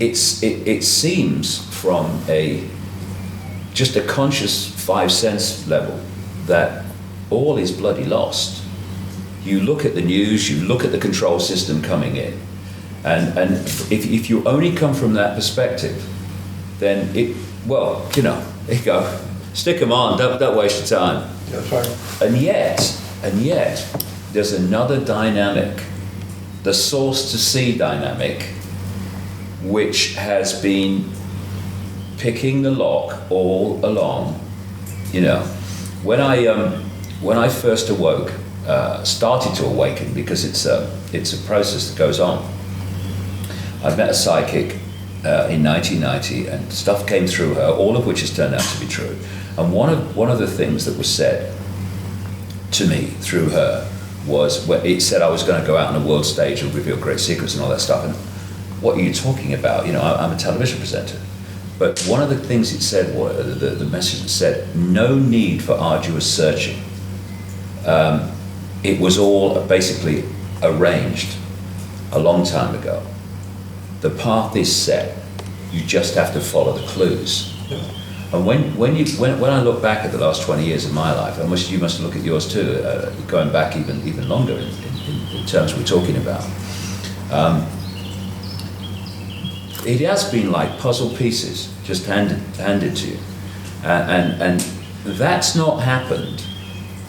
it seems from just a conscious 5 sense level that all is bloody lost. You look at the news, you look at the control system coming in, and if you only come from that perspective, then there you go, stick them on, don't waste your time. That's right. And yet, there's another dynamic, the source to see dynamic, which has been picking the lock all along. When I first awoke, started to awaken, because it's a process that goes on. I met a psychic in 1990, and stuff came through her, all of which has turned out to be true. And one of the things that was said to me through her was, it said I was going to go out on a world stage and reveal great secrets and all that stuff. And what are you talking about? I'm a television presenter. But one of the things it said, the message said, no need for arduous searching. It was all basically arranged a long time ago. The path is set. You just have to follow the clues. Yeah. And when I look back at the last 20 years of my life, you must look at yours too, going back even longer in terms we're talking about. It has been like puzzle pieces just handed to you, and that's not happened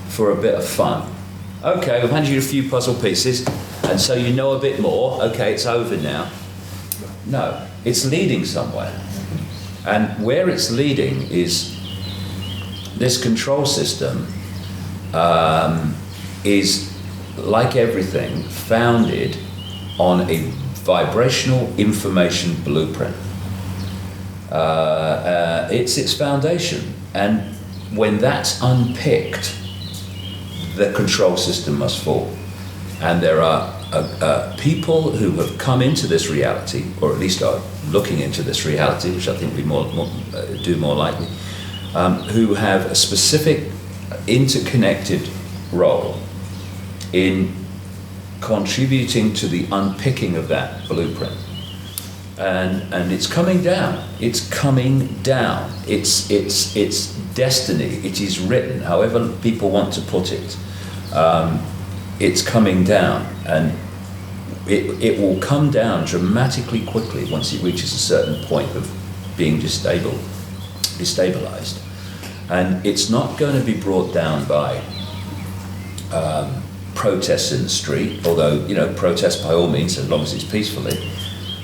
for a bit of fun. Okay, we've handed you a few puzzle pieces, and so you know a bit more. Okay, it's over now. No, it's leading somewhere. And where it's leading is this control system is, like everything, founded on a vibrational information blueprint. It's its foundation. And when that's unpicked, the control system must fall. And there are people who have come into this reality, or at least are looking into this reality, which I think we do more likely, who have a specific interconnected role in contributing to the unpicking of that blueprint. And it's coming down. It's coming down. It's destiny. It is written, however people want to put it. It's coming down, and it will come down dramatically quickly once it reaches a certain point of being destabilized. And it's not going to be brought down by protests in the street, although, protest by all means, as long as it's peacefully.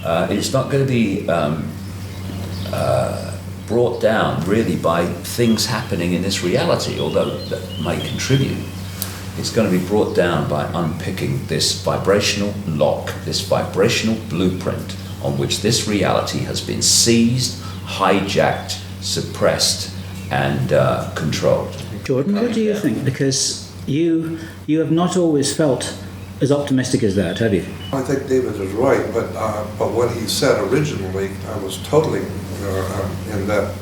It's not going to be brought down really by things happening in this reality, although that may contribute. It's going to be brought down by unpicking this vibrational lock, this vibrational blueprint on which this reality has been seized, hijacked, suppressed, and controlled. Jordan, what do you think? Because you have not always felt as optimistic as that, have you? I think David is right, but what he said originally, I was totally in that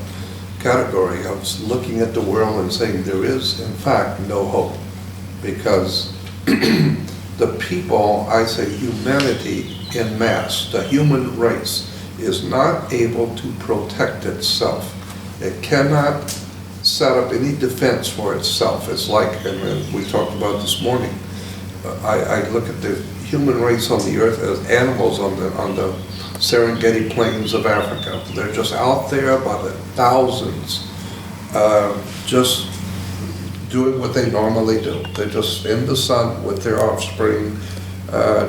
category. I was looking at the world and saying there is, in fact, no hope. Because the people, I say humanity in mass, the human race, is not able to protect itself. It cannot set up any defense for itself. It's like, and we talked about this morning, I look at the human race on the earth as animals on the Serengeti plains of Africa. They're just out there by the thousands, just doing what they normally do. They're just in the sun with their offspring,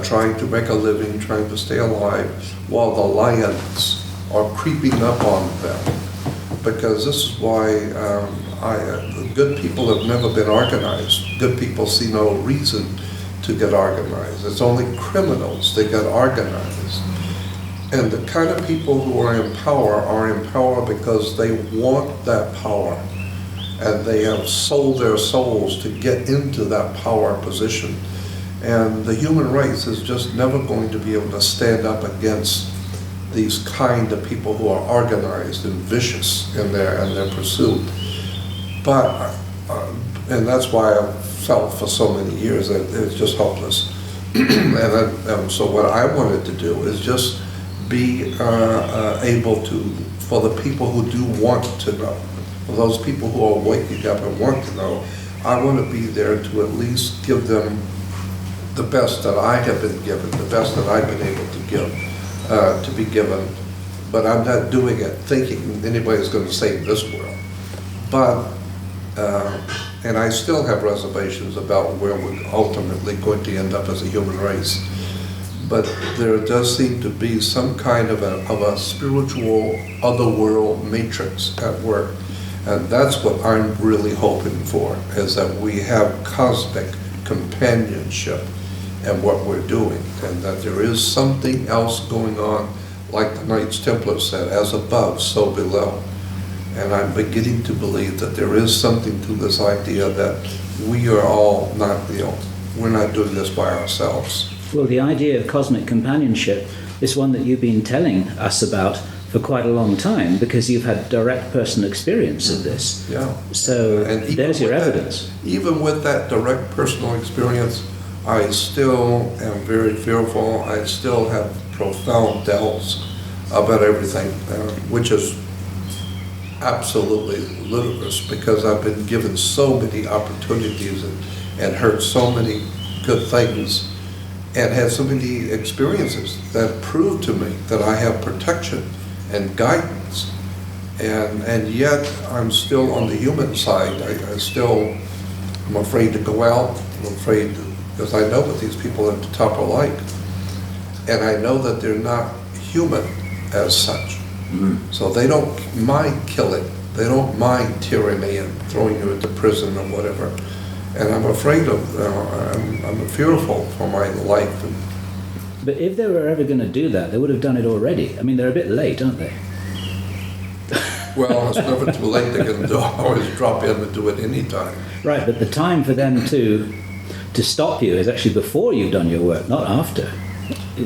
trying to make a living, trying to stay alive, while the lions are creeping up on them. Because this is why good people have never been organized. Good people see no reason to get organized. It's only criminals that get organized. And the kind of people who are in power because they want that power. And they have sold their souls to get into that power position. And the human race is just never going to be able to stand up against these kind of people who are organized and vicious in their pursuit. But, and that's why I felt for so many years that it's just hopeless. And so what I wanted to do is just be able to, for the people who do want to know, for those people who are waking up and want to know, I want to be there to at least give them the best that I have been given, the best that I've been able to give, to be given. But I'm not doing it thinking anybody's going to save this world. But, and I still have reservations about where we're ultimately going to end up as a human race. But there does seem to be some kind of a spiritual otherworld matrix at work. And that's what I'm really hoping for, is that we have cosmic companionship in what we're doing, and that there is something else going on, like the Knights Templar said, as above, so below. And I'm beginning to believe that there is something to this idea that we are all not, we're not doing this by ourselves. Well, the idea of cosmic companionship is one that you've been telling us about for quite a long time, because you've had direct personal experience of this. Yeah. So there's your evidence. Even with that direct personal experience, I still am very fearful. I still have profound doubts about everything, which is absolutely ludicrous, because I've been given so many opportunities and heard so many good things and had so many experiences that prove to me that I have protection and guidance, and yet I'm still on the human side. I'm afraid to go out. I'm afraid because I know what these people at the top are like, and I know that they're not human as such. So they don't mind killing. They don't mind tyranny and throwing you into prison or whatever. And I'm afraid of. I'm fearful for my life. But if they were ever going to do that, they would have done it already. I mean, they're a bit late, aren't they? Well, it's never too late. They can always drop in and do it anytime. Right, but the time for them to stop you is actually before you've done your work, not after.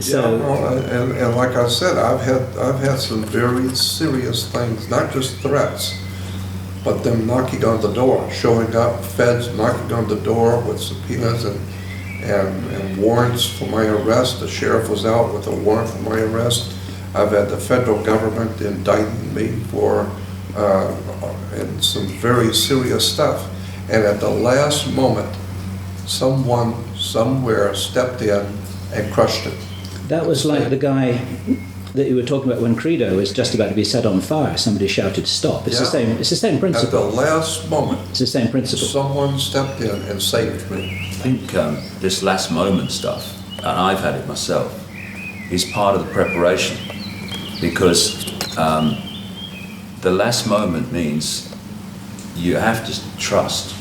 So, yeah, well, and like I said, I've had some very serious things, not just threats, but them knocking on the door, showing up, feds knocking on the door with subpoenas and warrants for my arrest. The sheriff was out with a warrant for my arrest. I've had the federal government indicting me for and some very serious stuff. And at the last moment, someone somewhere stepped in and crushed it. that was like the guy that you were talking about when Credo was just about to be set on fire. Somebody shouted stop. It's the same. It's the same principle. At the last moment, it's the same principle. Someone stepped in and saved me. I think this last moment stuff, and I've had it myself, is part of the preparation, because the last moment means you have to trust.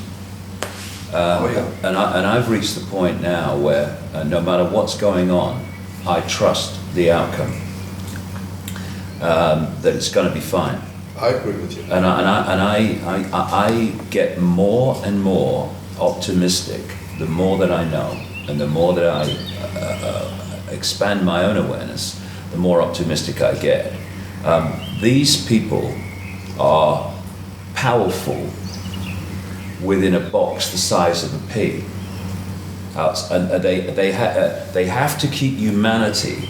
And I've reached the point now where no matter what's going on, I trust the outcome, that it's going to be fine. I agree with you. And I get more and more optimistic the more that I know, and the more that I expand my own awareness, the more optimistic I get. These people are powerful within a box the size of a pea, and they have to keep humanity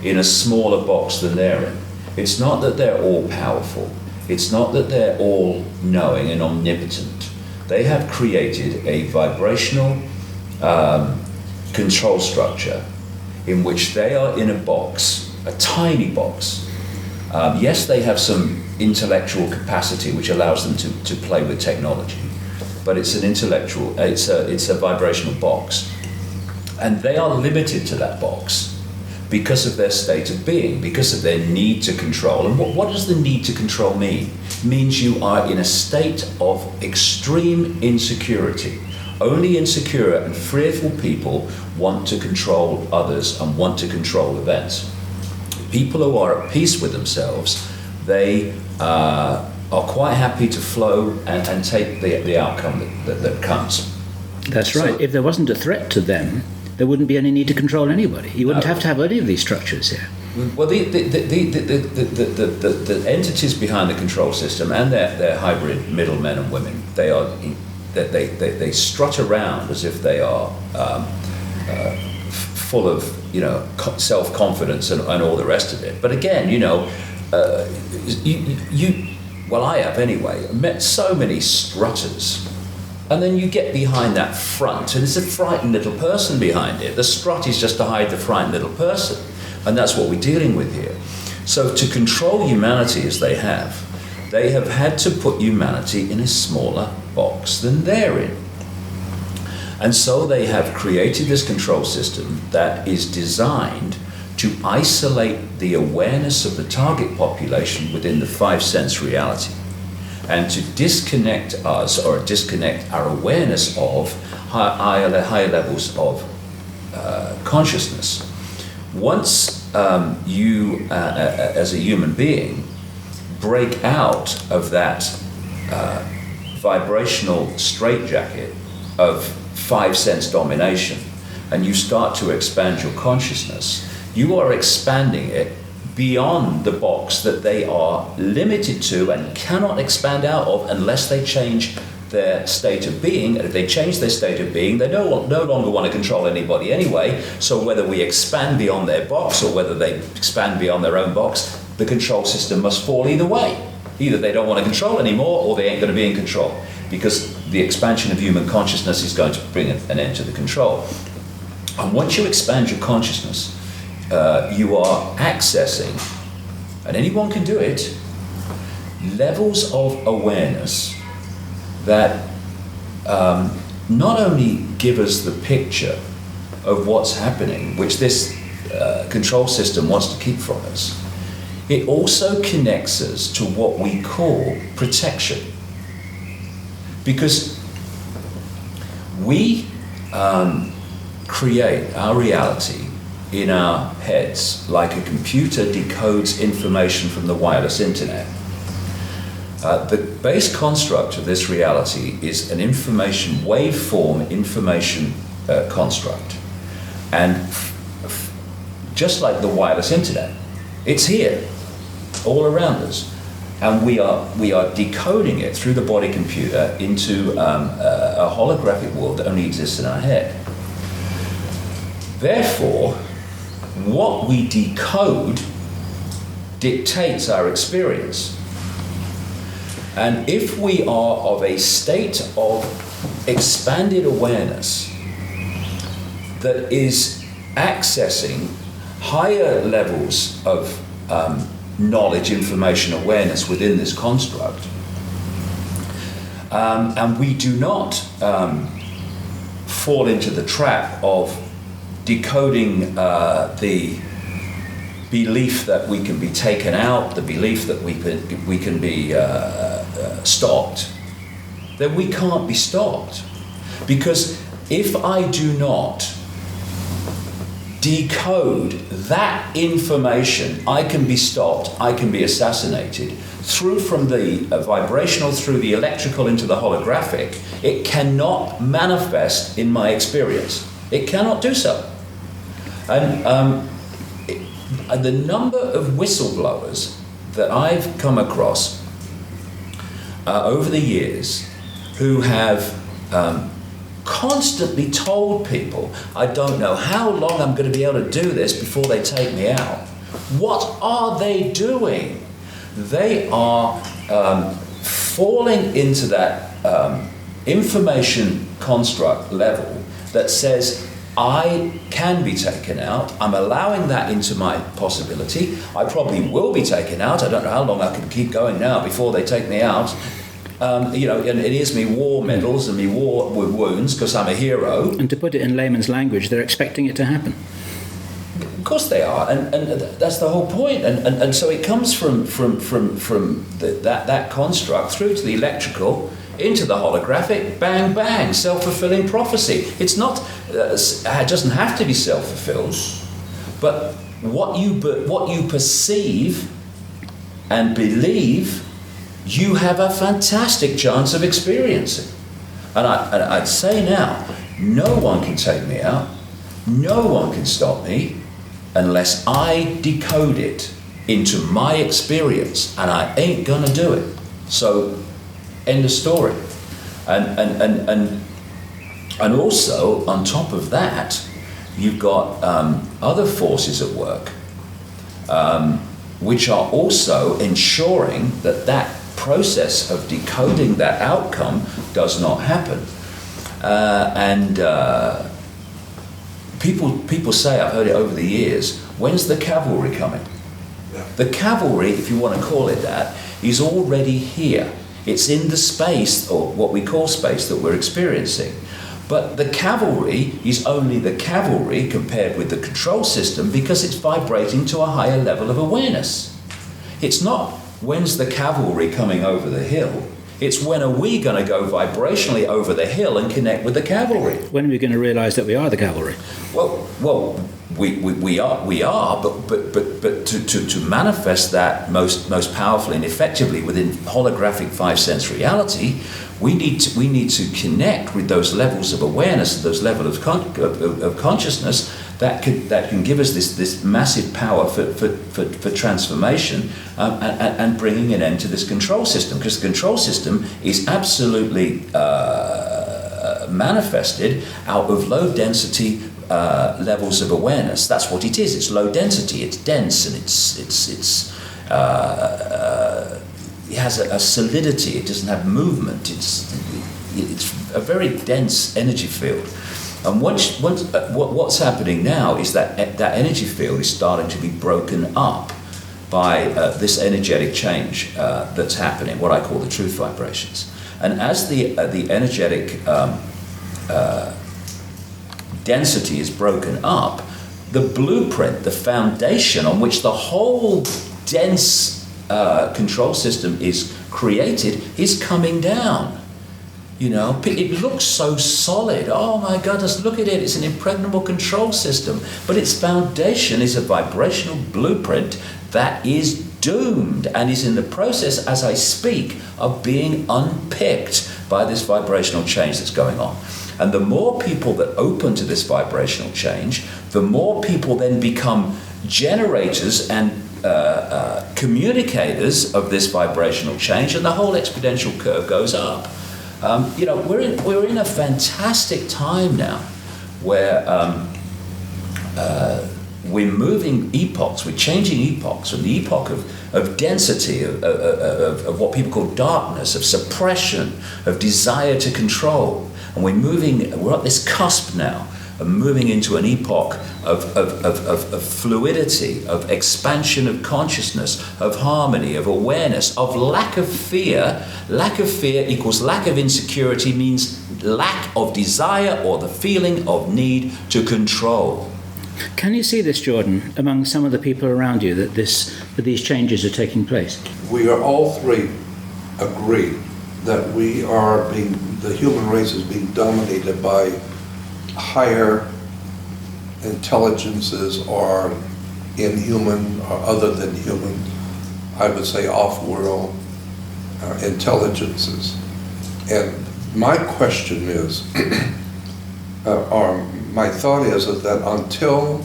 in a smaller box than they're in. It's not that they're all powerful. It's not that they're all knowing and omnipotent. They have created a vibrational control structure in which they are in a box, a tiny box. Yes, they have some intellectual capacity which allows them to play with technology, but it's an intellectual, it's a vibrational box. And they are limited to that box because of their state of being, because of their need to control. And what does the need to control mean? It means you are in a state of extreme insecurity. Only insecure and fearful people want to control others and want to control events. People who are at peace with themselves, they are quite happy to flow and take the outcome that comes. That's right. If there wasn't a threat to them, there wouldn't be any need to control anybody. You wouldn't have to have any of these structures here. Well, the entities behind the control system and their hybrid middlemen and women, they strut around as if they are full of, self-confidence and all the rest of it. But again, well, I have anyway, met so many strutters. And then you get behind that front, and it's a frightened little person behind it. The strut is just to hide the frightened little person. And that's what we're dealing with here. So to control humanity as they have had to put humanity in a smaller box than they're in. And so they have created this control system that is designed to isolate the awareness of the target population within the five sense reality, and to disconnect us, or disconnect our awareness of higher levels of consciousness. Once you, as a human being, break out of that vibrational straitjacket of five sense domination, and you start to expand your consciousness, you are expanding it beyond the box that they are limited to and cannot expand out of unless they change their state of being. And if they change their state of being, they no longer want to control anybody anyway. So whether we expand beyond their box or whether they expand beyond their own box, the control system must fall either way. Either they don't want to control anymore, or they ain't going to be in control, because the expansion of human consciousness is going to bring an end to the control. And once you expand your consciousness, you are accessing, and anyone can do it, levels of awareness that not only give us the picture of what's happening, which this control system wants to keep from us, it also connects us to what we call protection. Because we create our reality in our heads like a computer decodes information from the wireless internet. The base construct of this reality is an waveform information construct. And just like the wireless internet, it's here, all around us. And we are decoding it through the body computer into a holographic world that only exists in our head. Therefore, what we decode dictates our experience. And if we are of a state of expanded awareness that is accessing higher levels of knowledge, information, awareness within this construct, and we do not fall into the trap of decoding the belief that we can be taken out, the belief that we can be stopped, then we can't be stopped. Because if I do not decode that information, I can be stopped, I can be assassinated. Through from the vibrational, through the electrical into the holographic, it cannot manifest in my experience. It cannot do so. And the number of whistleblowers that I've come across over the years who have constantly told people, I don't know how long I'm going to be able to do this before they take me out. What are they doing? They are falling into that information construct level that says, I can be taken out. I'm allowing that into my possibility. I probably will be taken out. I don't know how long I can keep going now before they take me out. And it is me war medals and me war wounds because I'm a hero. And to put it in layman's language, they're expecting it to happen. Of course they are, and that's the whole point. And so it comes from that construct through to the electrical, into the holographic, bang, bang, self-fulfilling prophecy. It's not, it doesn't have to be self-fulfilled, but what you perceive and believe, you have a fantastic chance of experiencing. And I'd say now, no one can take me out, no one can stop me, unless I decode it into my experience, and I ain't gonna do it. So, end of story. And also, on top of that, you've got other forces at work, which are also ensuring that that process of decoding that outcome does not happen. People say, I've heard it over the years, when's the cavalry coming? Yeah. The cavalry, if you want to call it that, is already here. It's in the space, or what we call space, that we're experiencing. But the cavalry is only the cavalry compared with the control system because it's vibrating to a higher level of awareness. It's not, when's the cavalry coming over the hill? It's, when are we going to go vibrationally over the hill and connect with the cavalry? When are we going to realize that we are the cavalry? Well, we are, but to manifest that most powerfully and effectively within holographic five-sense reality, we need to connect with those levels of awareness, those levels of consciousness that can give us this massive power for transformation and bringing an end to this control system, because the control system is absolutely manifested out of low density levels of awareness. That's what it is. It's low density. It's dense, and it has a solidity. It doesn't have movement. It's a very dense energy field. And what's happening now is that energy field is starting to be broken up by this energetic change that's happening, what I call the truth vibrations. And as the energetic density is broken up, the blueprint, the foundation on which the whole dense control system is created is coming down. You know, it looks so solid. Oh my goodness, look at it. It's an impregnable control system. But its foundation is a vibrational blueprint that is doomed and is in the process, as I speak, of being unpicked by this vibrational change that's going on. And the more people that open to this vibrational change, the more people then become generators and communicators of this vibrational change, and the whole exponential curve goes up. We're in a fantastic time now where we're moving epochs, we're changing epochs from the epoch of density, of what people call darkness, of suppression, of desire to control. And we're at this cusp now of moving into an epoch of fluidity, of expansion of consciousness, of harmony, of awareness, of lack of fear. Lack of fear equals lack of insecurity, means lack of desire or the feeling of need to control. Can you see this, Jordan, among some of the people around you, that these changes are taking place? We are all three agree that the human race is being dominated by higher intelligences, or inhuman or other than human, I would say off-world intelligences. And my question is, or my thought is that until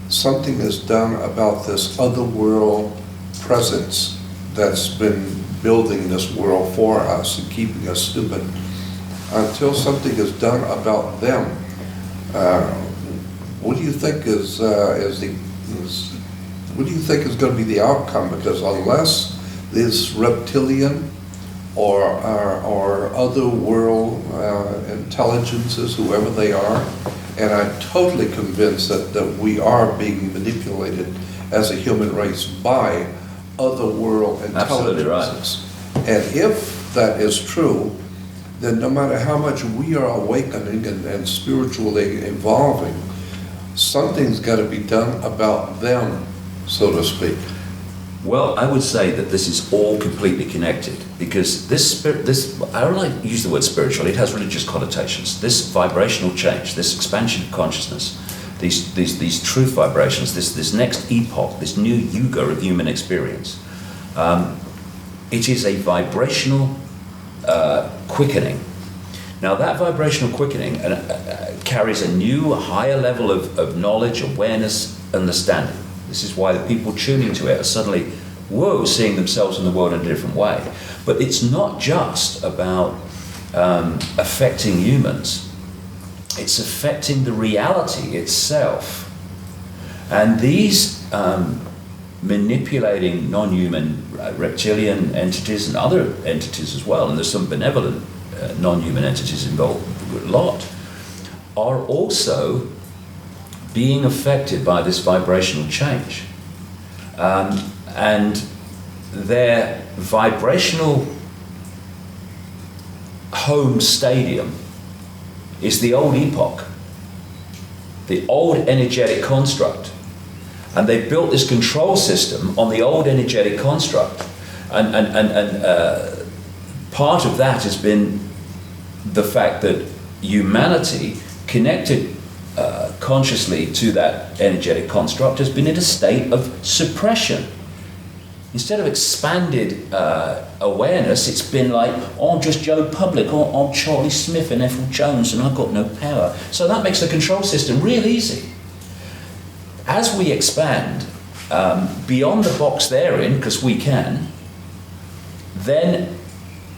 something is done about this other world presence that's been building this world for us and keeping us stupid, until something is done about them, what do you think is going to be the outcome? Because unless this reptilian or other world intelligences, whoever they are, and I'm totally convinced that we are being manipulated as a human race by other world intelligences. Absolutely right. And if that is true, then no matter how much we are awakening and spiritually evolving, something's got to be done about them, so to speak. Well, I would say that this is all completely connected, because I don't like to use the word spiritual, it has religious connotations. This vibrational change, this expansion of consciousness, these truth vibrations, this next epoch, this new yuga of human experience, it is a vibrational quickening. Now that vibrational quickening carries a new, higher level of knowledge, awareness, understanding. This is why the people tuning to it are suddenly, seeing themselves in the world in a different way. But it's not just about affecting humans. it's affecting the reality itself. And these manipulating non-human reptilian entities and other entities as well, and there's some benevolent non-human entities involved, a lot, are also being affected by this vibrational change. And their vibrational home stadium is the old epoch, the old energetic construct. And they built this control system on the old energetic construct. And part of that has been the fact that humanity, connected consciously to that energetic construct, has been in a state of suppression. Instead of expanded awareness, it's been like, oh, I'm just Joe Public, or I'm Charlie Smith and Ethel Jones, and I've got no power. So that makes the control system real easy. As we expand beyond the box they're in, because we can, then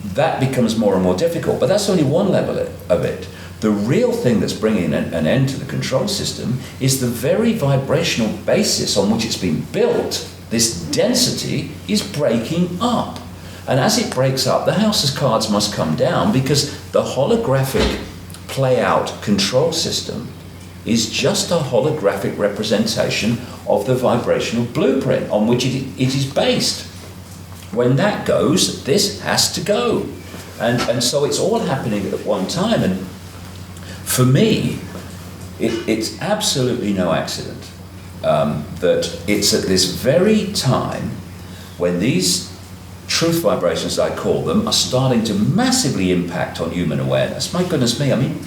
that becomes more and more difficult. But that's only one level of it. The real thing that's bringing an end to the control system is the very vibrational basis on which it's been built. This density is breaking up. And as it breaks up, the house of cards must come down, because the holographic play-out control system is just a holographic representation of the vibrational blueprint on which it is based. When that goes, this has to go. And so it's all happening at one time. And for me, it's absolutely no accident that it's at this very time when these truth vibrations, I call them, are starting to massively impact on human awareness. My goodness me, I mean,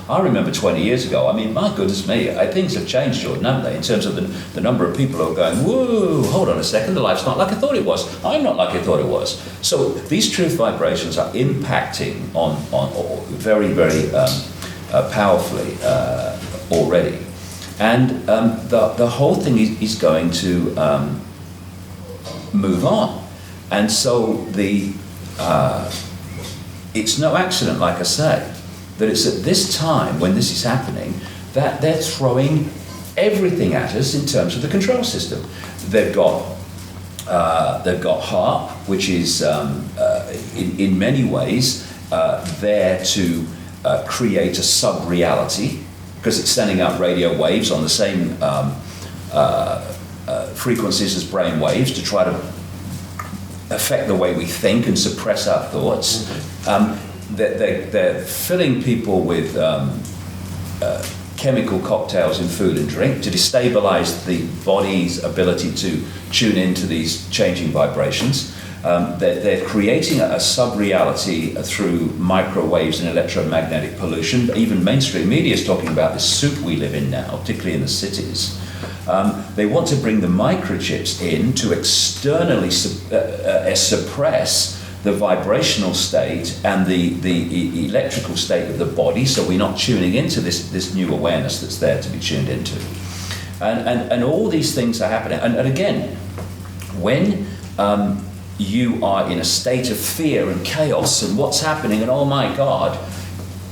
I remember 20 years ago, I mean, my goodness me, things have changed, Jordan, haven't they, in terms of the number of people who are going, whoa, hold on a second, the life's not like I thought it was. I'm not like I thought it was. So these truth vibrations are impacting on very, very powerfully already. And the whole thing is going to move on. And so it's no accident, like I say, that it's at this time when this is happening that they're throwing everything at us in terms of the control system. They've got HARP, which is in many ways there to create a sub-reality, because it's sending out radio waves on the same frequencies as brain waves to try to affect the way we think and suppress our thoughts. They're filling people with chemical cocktails in food and drink to destabilize the body's ability to tune into these changing vibrations. They're creating a sub-reality through microwaves and electromagnetic pollution. Even mainstream media is talking about this soup we live in now, particularly in the cities. They want to bring the microchips in to externally suppress the vibrational state and the electrical state of the body, so we're not tuning into this new awareness that's there to be tuned into. And all these things are happening. And again, when you are in a state of fear and chaos and what's happening and oh my God,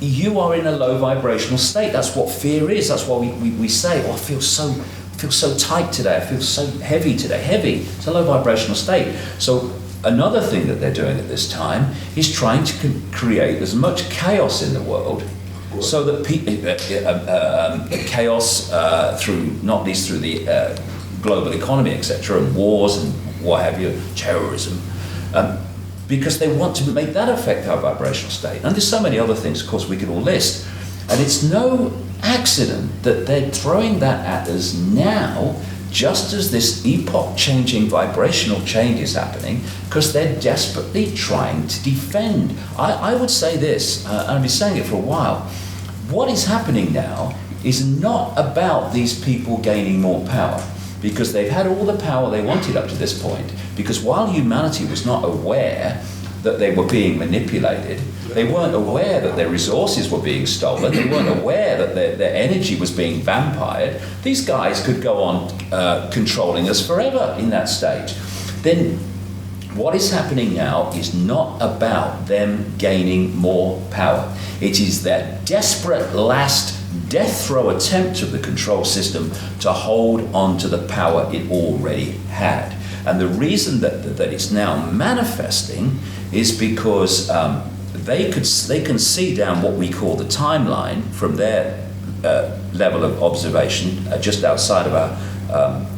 you are in a low vibrational state. That's what fear is. That's why we say, oh, I feel so tight today, I feel so heavy today. Heavy, it's a low vibrational state. So another thing that they're doing at this time is trying to create as much chaos in the world, so that chaos through, not least through the global economy, etc., and wars and what have you, terrorism, because they want to make that affect our vibrational state. And there's so many other things, of course, we could all list. And it's no accident that they're throwing that at us now, just as this epoch-changing vibrational change is happening, because they're desperately trying to defend. I would say this, and I've been saying it for a while, what is happening now is not about these people gaining more power, because they've had all the power they wanted up to this point, because while humanity was not aware that they were being manipulated, they weren't aware that their resources were being stolen, they weren't aware that their energy was being vampired, these guys could go on controlling us forever in that stage. Then what is happening now is not about them gaining more power. It is their desperate last death throw attempt of the control system to hold on to the power it already had. And the reason that it's now manifesting is because they can see down what we call the timeline from their level of observation just outside of our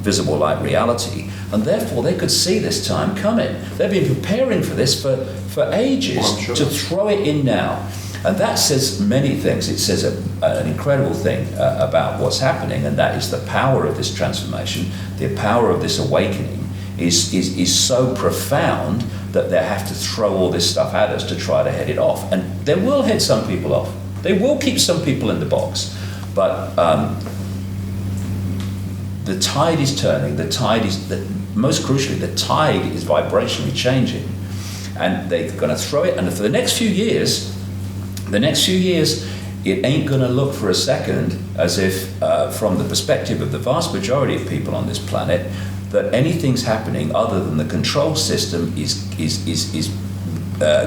visible light reality, and therefore they could see this time coming. They've been preparing for this for ages, well, sure. to throw it in now. And that says many things. It says an incredible thing about what's happening, and that is the power of this transformation, the power of this awakening is so profound that they have to throw all this stuff at us to try to head it off. And they will head some people off. They will keep some people in the box. But the tide is turning. Most crucially, the tide is vibrationally changing. And they're going to throw it. And for the next few years, it ain't going to look for a second as if, from the perspective of the vast majority of people on this planet, that anything's happening other than the control system is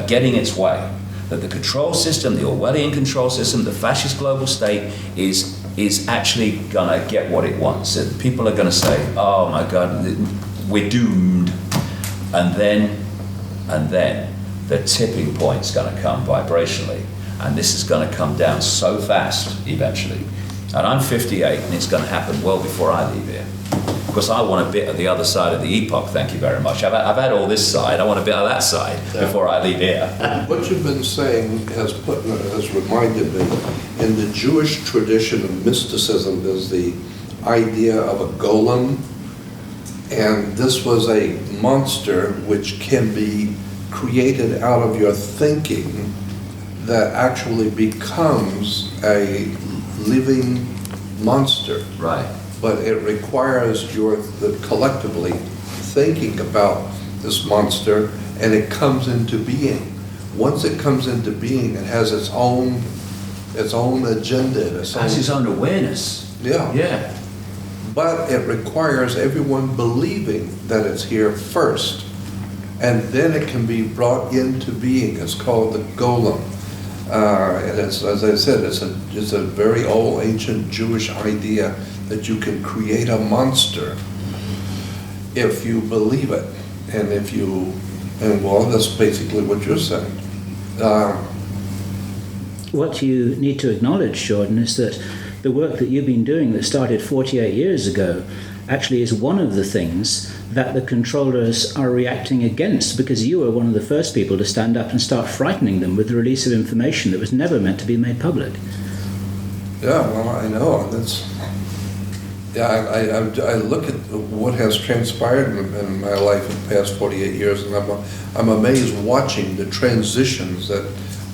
getting its way. That the control system, the Orwellian control system, the fascist global state is actually gonna get what it wants. And people are gonna say, "Oh my God, we're doomed," and then the tipping point's gonna come vibrationally, and this is gonna come down so fast eventually. And I'm 58, and it's gonna happen well before I leave here. Because I want a bit of the other side of the epoch, thank you very much. I've had all this side, I want a bit of that side before I leave here. What you've been saying has reminded me, in the Jewish tradition of mysticism, there's the idea of a golem, and this was a monster which can be created out of your thinking that actually becomes a living monster. Right. But it requires the collectively thinking about this monster, and it comes into being. Once it comes into being, it has its own agenda. It has its own awareness. Yeah. Yeah. But it requires everyone believing that it's here first, and then it can be brought into being. It's called the golem. And it's, as I said, it's a very old, ancient Jewish idea that you can create a monster if you believe it, and well, that's basically what you're saying. What you need to acknowledge, Jordan, is that the work that you've been doing that started 48 years ago actually is one of the things that the controllers are reacting against, because you were one of the first people to stand up and start frightening them with the release of information that was never meant to be made public. Yeah, well, I know. I look at what has transpired in my life in the past 48 years, and I'm amazed watching the transitions that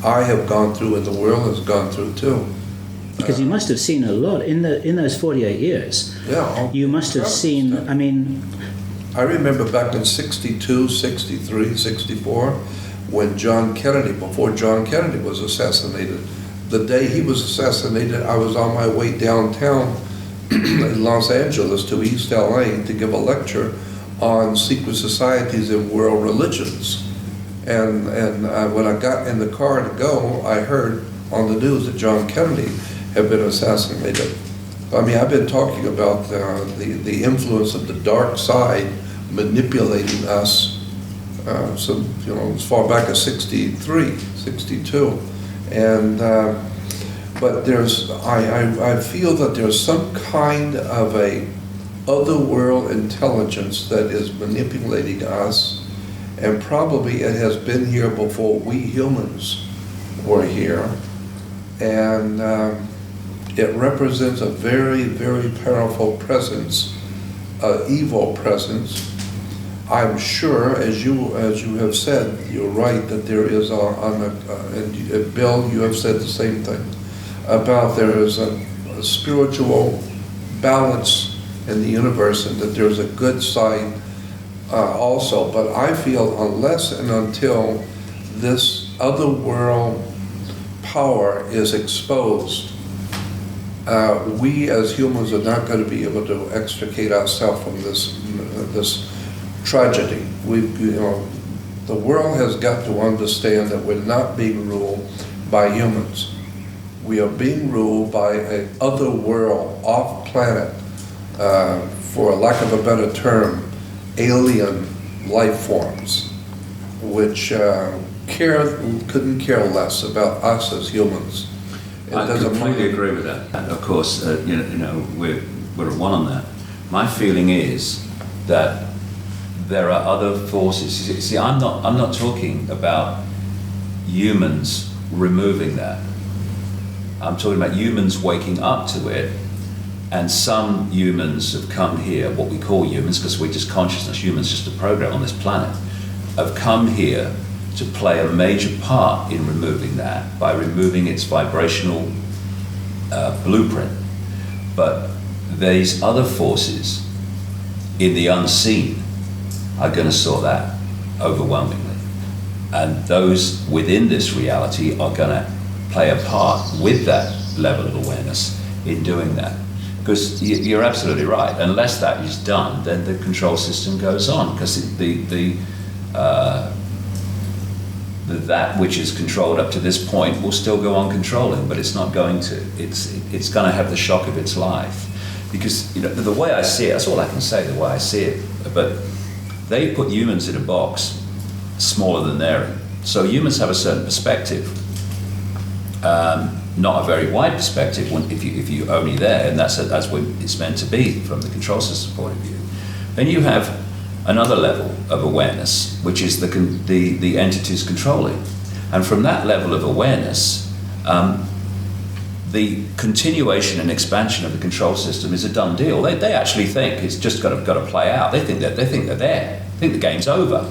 I have gone through and the world has gone through too. Because you must have seen a lot in those 48 years. Yeah. You must have seen, I mean... I remember back in 62, 63, 64, when before John Kennedy was assassinated. The day he was assassinated, I was on my way downtown in Los Angeles to East LA to give a lecture on secret societies and world religions. And when I got in the car to go, I heard on the news that John Kennedy had been assassinated. I mean, I've been talking about the influence of the dark side manipulating us as far back as 63, 62. And but I feel that there's some kind of a otherworld intelligence that is manipulating us, and probably it has been here before we humans were here, and it represents a very, very powerful presence, evil presence. I'm sure, as you have said, you're right that there is and Bill, you have said the same thing about there is a spiritual balance in the universe, and that there's a good side also. But I feel unless and until this other world power is exposed, we as humans are not going to be able to extricate ourselves from this tragedy. The world has got to understand that we're not being ruled by humans. we are being ruled by a other world, off planet, for lack of a better term, alien life forms, which couldn't care less about us as humans. I completely agree with that. And of course, we're at one on that. My feeling is that there are other forces. See, I'm not talking about humans removing that. I'm talking about humans waking up to it, and some humans have come here, what we call humans, because we're just consciousness, humans just a program on this planet, have come here to play a major part in removing that by removing its vibrational blueprint. But these other forces in the unseen are going to sort that overwhelmingly. And those within this reality are going to play a part with that level of awareness in doing that. Because you're absolutely right. Unless that is done, then the control system goes on. Because that which is controlled up to this point will still go on controlling, but it's not going to. It's going to have the shock of its life. Because the way I see it, that's all I can say, the way I see it. But they put humans in a box smaller than they're in. So humans have a certain perspective. Not a very wide perspective if you're only there, and that's what it's meant to be from the control system point of view. Then you have another level of awareness, which is the entities controlling. And from that level of awareness, the continuation and expansion of the control system is a done deal. They actually think it's just got to play out. They think they're there. They think the game's over.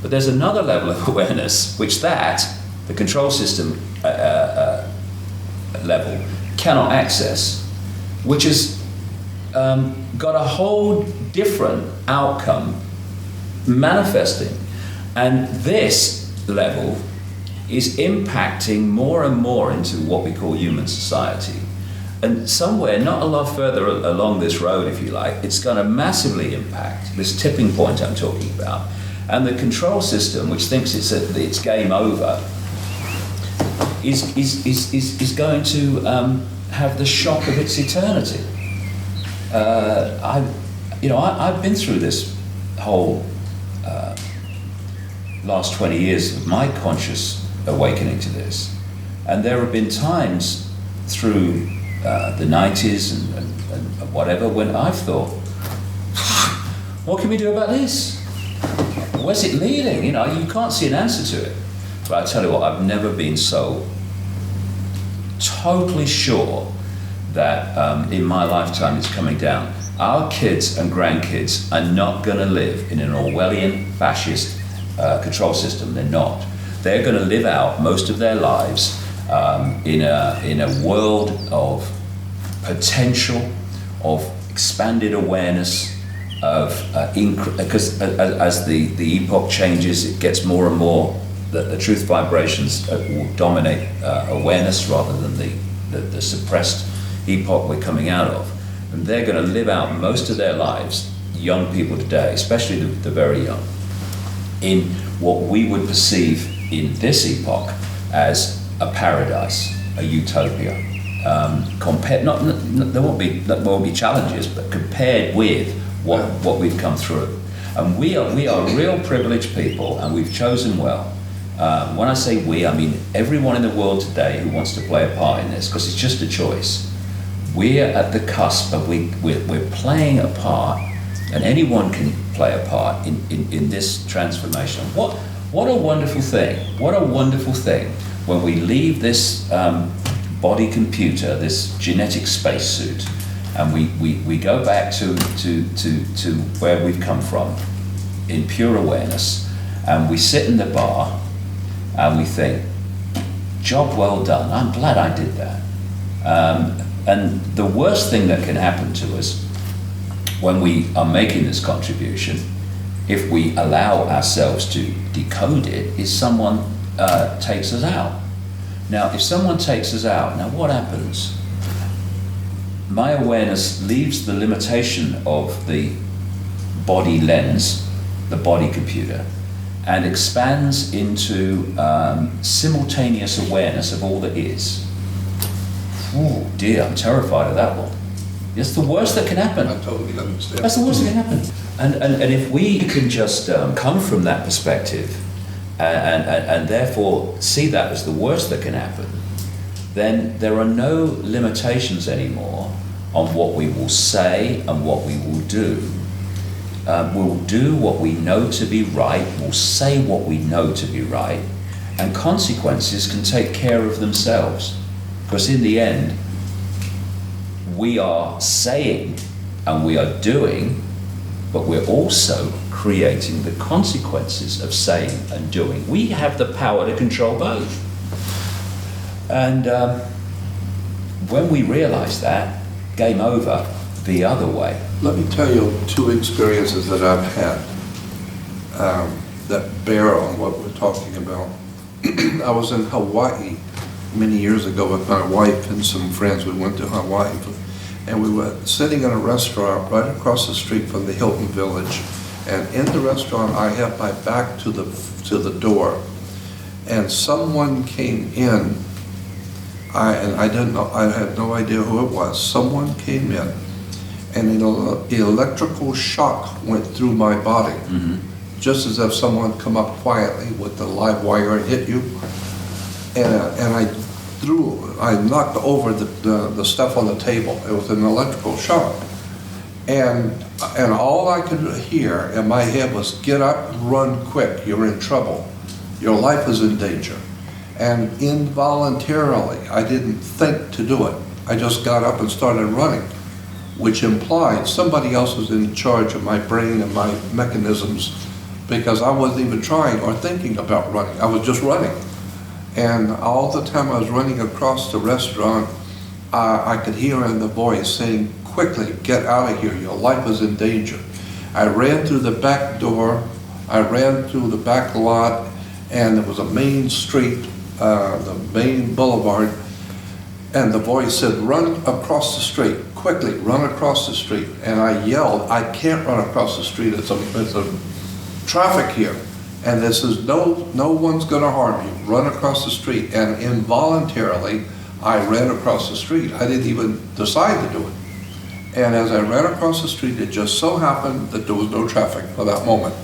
But there's another level of awareness, which the control system level cannot access, which has got a whole different outcome manifesting. And this level is impacting more and more into what we call human society. And somewhere, not a lot further along this road, if you like, it's going to massively impact this tipping point I'm talking about. And the control system, which thinks it's game over, is going to have the shock of its eternity. I've been through this whole last 20 years of my conscious awakening to this, and there have been times through the 90s and whatever when I've thought, what can we do about this? Where's it leading? You can't see an answer to it. But I tell you what, I've never been so totally sure that in my lifetime it's coming down. Our kids and grandkids are not going to live in an Orwellian fascist control system. They're not. They're going to live out most of their lives in a world of potential, of expanded awareness, because as the epoch changes, it gets more and more the truth vibrations will dominate awareness rather than the suppressed epoch we're coming out of. And they're going to live out most of their lives, young people today, especially the very young, in what we would perceive in this epoch as a paradise, a utopia. There won't be challenges, but compared with what we've come through. And we are real privileged people, and we've chosen well. When I say we, I mean everyone in the world today who wants to play a part in this, because it's just a choice. We're at the cusp of we're playing a part, and anyone can play a part in this transformation. What a wonderful thing! What a wonderful thing when we leave this body computer, this genetic spacesuit, and we go back to where we've come from in pure awareness, and we sit in the bar and we think, job well done, I'm glad I did that. And the worst thing that can happen to us when we are making this contribution, if we allow ourselves to decode it, is someone takes us out. Now, if someone takes us out, now what happens? My awareness leaves the limitation of the body lens, the body computer, and expands into simultaneous awareness of all that is. oh dear, I'm terrified of that one. It's the worst that can happen. I totally understand. That's the worst that can happen. And if we can just come from that perspective and therefore see that as the worst that can happen, then there are no limitations anymore on what we will say and what we will do. We'll do what we know to be right, we'll say what we know to be right, and consequences can take care of themselves. Because in the end, we are saying and we are doing, but we're also creating the consequences of saying and doing. We have the power to control both. And when we realize that, game over the other way. Let me tell you 2 experiences that I've had that bear on what we're talking about. I was in Hawaii many years ago with my wife and some friends. We went to Hawaii, and we were sitting in a restaurant right across the street from the Hilton Village. And in the restaurant, I had my back to the door, and someone came in. I didn't know. I had no idea who it was. Someone came in, and an electrical shock went through my body, just as if someone come up quietly with the live wire and hit you. And I knocked over the stuff on the table. It was an electrical shock. And all I could hear in my head was, get up, run quick, you're in trouble. Your life is in danger. And involuntarily, I didn't think to do it. I just got up and started running, which implied somebody else was in charge of my brain and my mechanisms, because I wasn't even trying or thinking about running. I was just running. And all the time I was running across the restaurant, I could hear in the voice saying, quickly, get out of here, your life is in danger. I ran through the back door, I ran through the back lot, and there was a main street, the main boulevard, and the voice said, run across the street, quickly, run across the street. And I yelled, I can't run across the street, it's a traffic here. And this is no one's gonna harm you, run across the street. And involuntarily, I ran across the street. I didn't even decide to do it. And as I ran across the street, it just so happened that there was no traffic for that moment.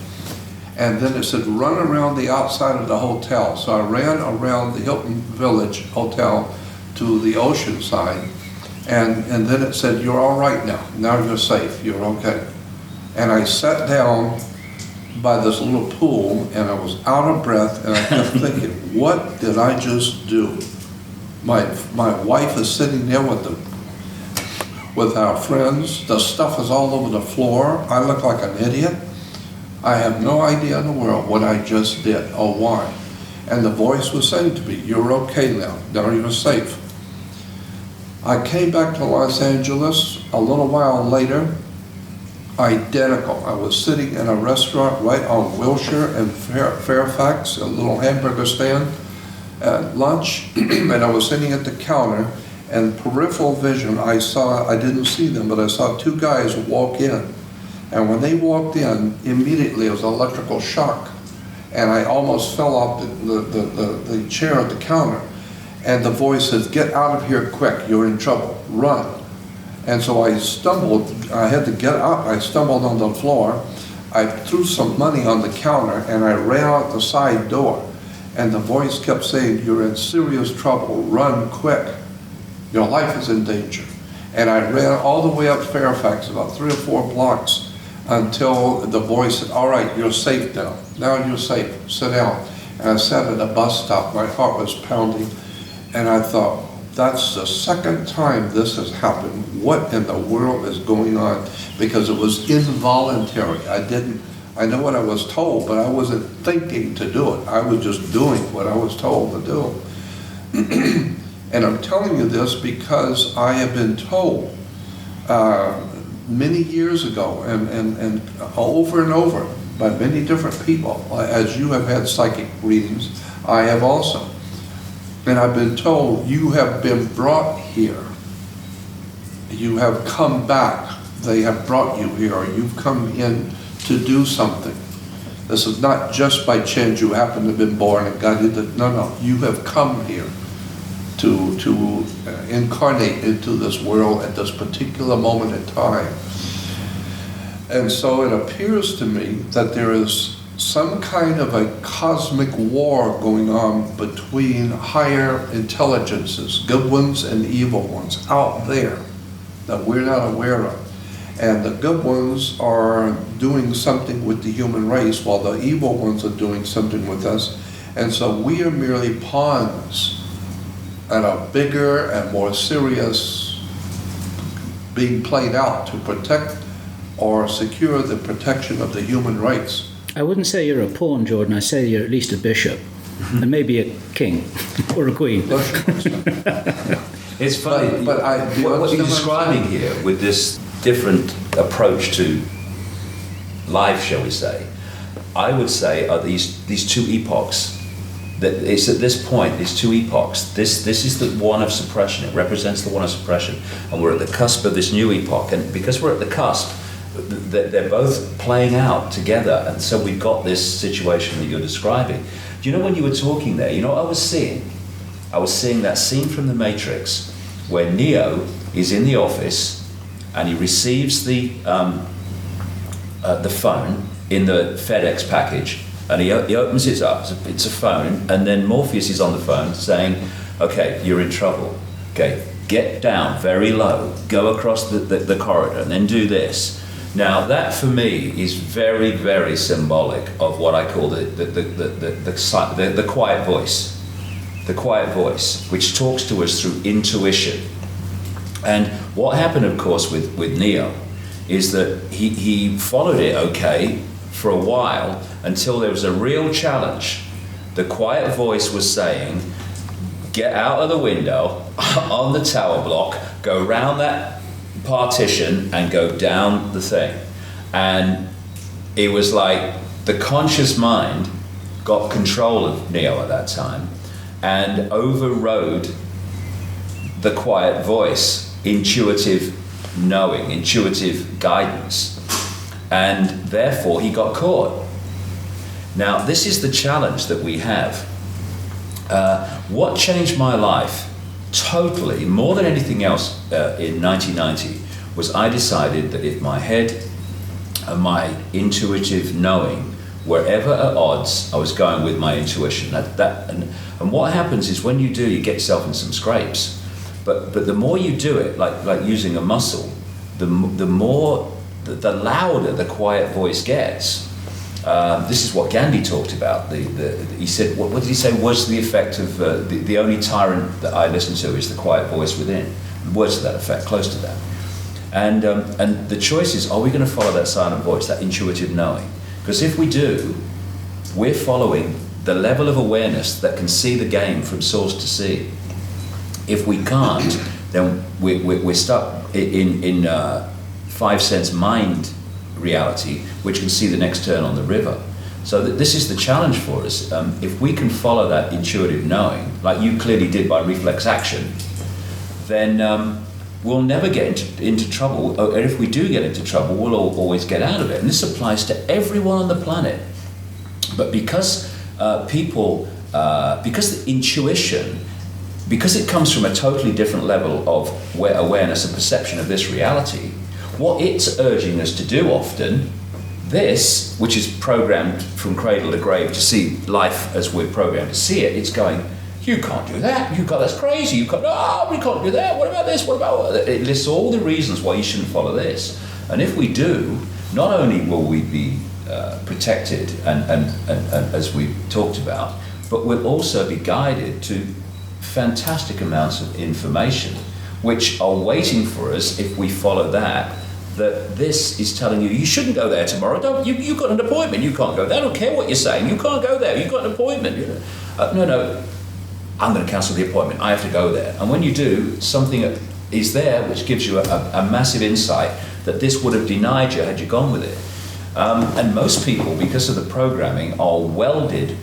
And then it said, run around the outside of the hotel. So I ran around the Hilton Village Hotel to the ocean side. And then it said, you're all right now. Now you're safe, you're okay. And I sat down by this little pool, and I was out of breath, and I kept thinking, what did I just do? My wife is sitting there with our friends. The stuff is all over the floor. I look like an idiot. I have no idea in the world what I just did or why. And the voice was saying to me, you're okay now. Now you're safe. I came back to Los Angeles a little while later, identical. I was sitting in a restaurant right on Wilshire and Fairfax, a little hamburger stand at lunch, and I was sitting at the counter, and peripheral vision, I didn't see them, but I saw 2 guys walk in. And when they walked in, immediately it was an electrical shock. And I almost fell off the chair at the counter. And the voice says, get out of here quick, you're in trouble, run. And so I stumbled, I had to get up, I stumbled on the floor, I threw some money on the counter, and I ran out the side door. And the voice kept saying, you're in serious trouble, run quick, your life is in danger. And I ran all the way up Fairfax, about 3 or 4 blocks, until the voice said, all right, you're safe now. Now you're safe, sit down. And I sat at a bus stop, my heart was pounding, and I thought, that's the second time this has happened. What in the world is going on? Because it was involuntary. I know what I was told, but I wasn't thinking to do it. I was just doing what I was told to do. And I'm telling you this because I have been told many years ago and over by many different people, as you have had psychic readings, I have also. And I've been told, you have been brought here. You have come back. They have brought you here, or you've come in to do something. This is not just by chance you happen to have been born and got into, no, you have come here. to incarnate into this world at this particular moment in time. And so it appears to me that there is some kind of a cosmic war going on between higher intelligences, good ones and evil ones, out there that we're not aware of. And the good ones are doing something with the human race while the evil ones are doing something with us. And so we are merely pawns at a bigger and more serious being played out to protect or secure the protection of the human race. I wouldn't say you're a pawn, Jordan. I say you're at least a bishop, and maybe a king or a queen. It's funny, but what you're describing here with this different approach to life, shall we say, I would say are these two epochs. That it's at this point, these two epochs. This is the one of suppression. It represents the one of suppression, and we're at the cusp of this new epoch. And because we're at the cusp, they're both playing out together, and so we've got this situation that you're describing. Do you know, when you were talking there, you know what I was seeing? I was seeing that scene from The Matrix where Neo is in the office and he receives the phone in the FedEx package, and he opens it up. It's a phone, and then Morpheus is on the phone saying, "Okay, you're in trouble. Okay, get down very low, go across the corridor, and then do this." Now that for me is very, very symbolic of what I call the quiet voice. The quiet voice, which talks to us through intuition. And what happened, of course, with Neo is that he followed it okay for a while until there was a real challenge. The quiet voice was saying, get out of the window on the tower block, go round that partition and go down the thing. And it was like the conscious mind got control of Neo at that time and overrode the quiet voice, intuitive knowing, intuitive guidance, and therefore he got caught. Now this is the challenge that we have. What changed my life totally, more than anything else, in 1990 was I decided that if my head and my intuitive knowing were ever at odds, I was going with my intuition. And what happens is when you do, you get yourself in some scrapes. But the more you do it, like using a muscle, the louder the quiet voice gets. This is what Gandhi talked about. He said, what did he say was the effect of the only tyrant that I listen to is the quiet voice within. Words to that effect, close to that. And the choice is, are we going to follow that silent voice, that intuitive knowing? Because if we do, we're following the level of awareness that can see the game from source to sea. If we can't, then we're stuck in five sense mind reality, which can see the next turn on the river. So this is the challenge for us. If we can follow that intuitive knowing, like you clearly did by reflex action, then we'll never get into trouble. Or if we do get into trouble, we'll always get out of it. And this applies to everyone on the planet. But because because the intuition, because it comes from a totally different level of awareness and perception of this reality, what it's urging us to do often, this, which is programmed from cradle to grave to see life as we're programmed to see it, it's going, you can't do that, that's crazy, we can't do that, what about this, what about that? It lists all the reasons why you shouldn't follow this. And if we do, not only will we be protected and as we talked about, but we'll also be guided to fantastic amounts of information which are waiting for us if we follow that this is telling you, you shouldn't go there tomorrow, you've got an appointment, you can't go there, I don't care what you're saying, you can't go there, you've got an appointment. No, I'm going to cancel the appointment, I have to go there. And when you do, something is there which gives you a massive insight that this would have denied you had you gone with it. And most people, because of the programming, are welded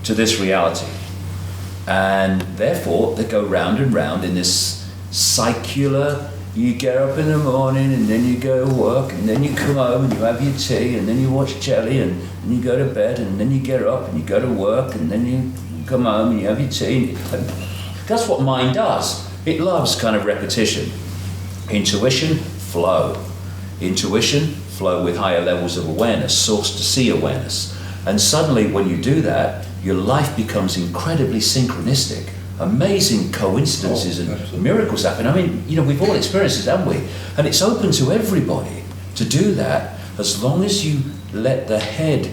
to this reality. And therefore, they go round and round in this circular, you get up in the morning and then you go to work and then you come home and you have your tea and then you watch telly and you go to bed and then you get up and you go to work and then you come home and you have your tea. That's what mind does. It loves kind of repetition. Intuition, flow. Intuition, flow with higher levels of awareness, source to see awareness. And suddenly when you do that, your life becomes incredibly synchronistic. Amazing coincidences and miracles happen. I mean, we've all experienced it, haven't we? And it's open to everybody to do that as long as you let the head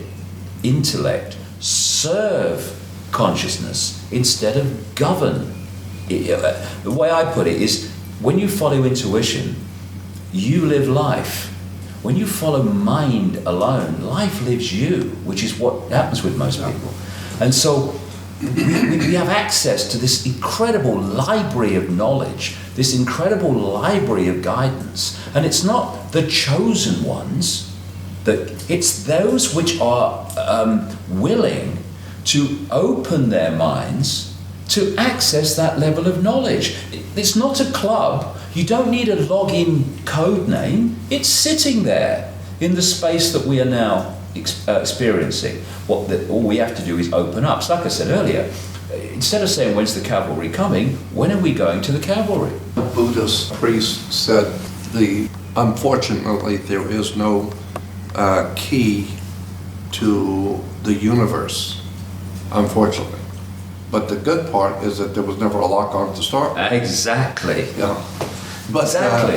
intellect serve consciousness instead of govern. The way I put it is, when you follow intuition, you live life. When you follow mind alone, life lives you, which is what happens with most people. And so we have access to this incredible library of knowledge, this incredible library of guidance. And it's not the chosen ones, it's those which are willing to open their minds to access that level of knowledge. It's not a club. You don't need a login code name. It's sitting there in the space that we are now experiencing. All we have to do is open up. So like I said earlier, instead of saying, when's the cavalry coming, when are we going to the cavalry? A Buddhist priest said, unfortunately, there is no key to the universe, unfortunately. But the good part is that there was never a lock on to start with. Exactly. Yeah. But, exactly.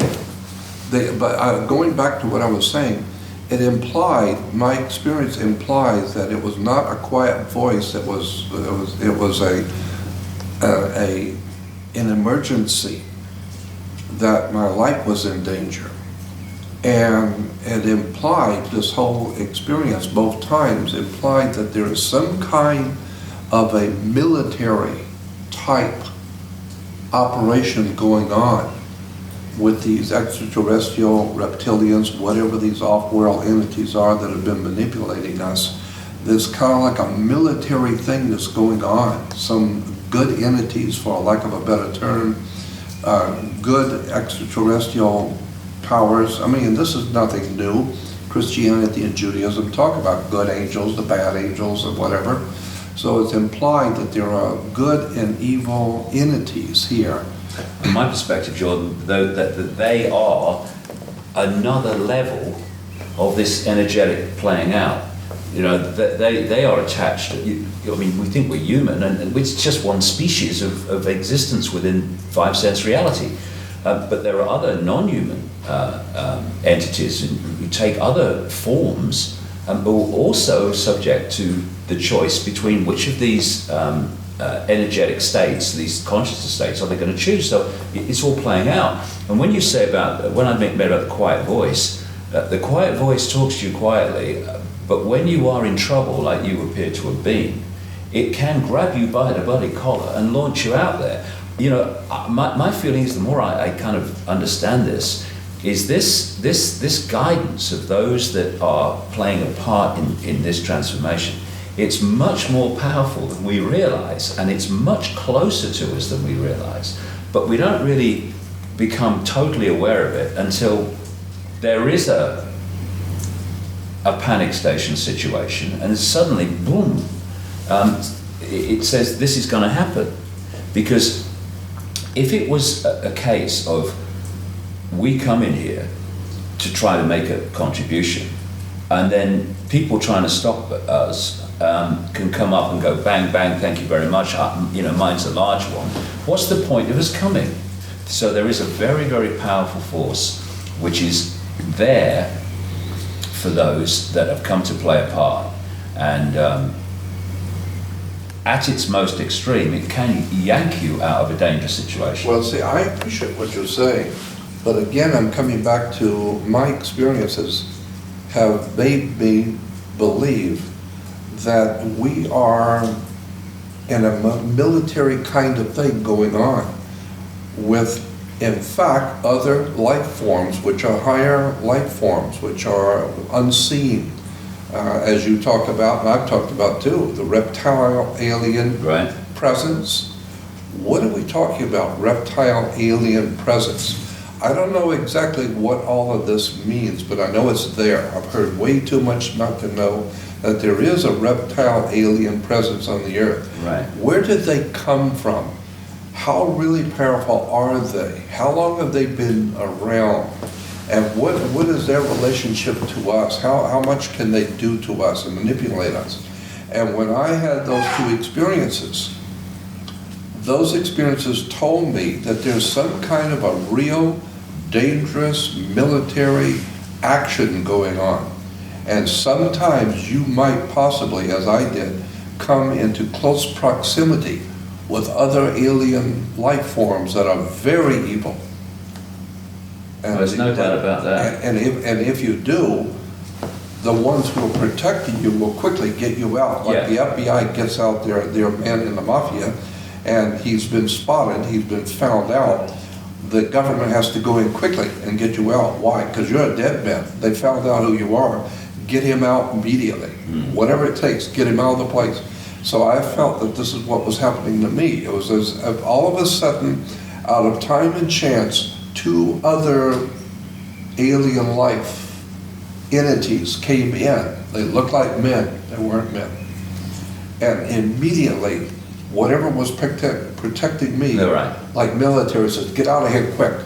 Going back to what I was saying, my experience implies that it was not a quiet voice. It was an emergency, that my life was in danger, and it implied, this whole experience both times implied, that there is some kind of a military type operation going on with these extraterrestrial reptilians, whatever these off-world entities are that have been manipulating us. There's kind of like a military thing that's going on. Some good entities, for lack of a better term, good extraterrestrial powers. I mean, this is nothing new. Christianity and Judaism talk about good angels, the bad angels, and whatever. So it's implied that there are good and evil entities here. From my perspective, Jordan, though, that they are another level of this energetic playing out. That they are attached. I mean, we think we're human, and it's just one species of existence within five sense reality. But there are other non-human entities who take other forms, but are also subject to the choice between which of these energetic states, these consciousness states, are they going to choose. So it's all playing out. And when you say when I made about the quiet voice talks to you quietly, but when you are in trouble, like you appear to have been, it can grab you by the bloody collar and launch you out there. My feeling is, the more I kind of understand this, is this guidance of those that are playing a part in this transformation. It's much more powerful than we realize, and it's much closer to us than we realize. But we don't really become totally aware of it until there is a panic station situation, and suddenly, boom, it says this is going to happen. Because if it was a case of we come in here to try to make a contribution, and then people trying to stop us can come up and go bang, bang, thank you very much, mine's a large one. What's the point of us coming? So there is a very, very powerful force which is there for those that have come to play a part. And at its most extreme, it can yank you out of a dangerous situation. Well, see, I appreciate what you're saying, but again, I'm coming back to my experiences have made me believe that we are in a military kind of thing going on with, in fact, other life forms, which are higher life forms, which are unseen, as you talked about, and I've talked about too, the reptile alien presence. What are we talking about, reptile alien presence? I don't know exactly what all of this means, but I know it's there. I've heard way too much not to know that there is a reptile alien presence on the earth. Right. Where did they come from? how really powerful are they? How long have they been around? And what is their relationship to us? How much can they do to us and manipulate us? And when I had those two experiences, those experiences told me that there's some kind of a real dangerous military action going on. And sometimes you might possibly, as I did, come into close proximity with other alien life forms that are very evil. And there's no doubt about that. And if you do, the ones who are protecting you will quickly get you out. Like the FBI gets out their man in the mafia, and he's been spotted, he's been found out. The government has to go in quickly and get you out. Why? Because you're a dead man. They found out who you are. Get him out immediately. Whatever it takes, get him out of the place. So I felt that this is what was happening to me. It was as if all of a sudden, out of time and chance, two other alien life entities came in. They looked like men. They weren't men. And immediately, whatever was protecting me, like military, says, get out of here quick.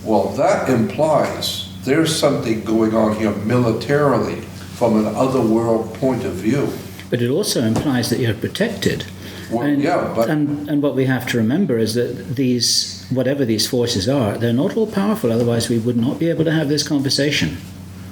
Well, that implies there's something going on here militarily from an otherworld point of view. But it also implies that you're protected. Well, and what we have to remember is that these, whatever these forces are, they're not all powerful, otherwise we would not be able to have this conversation.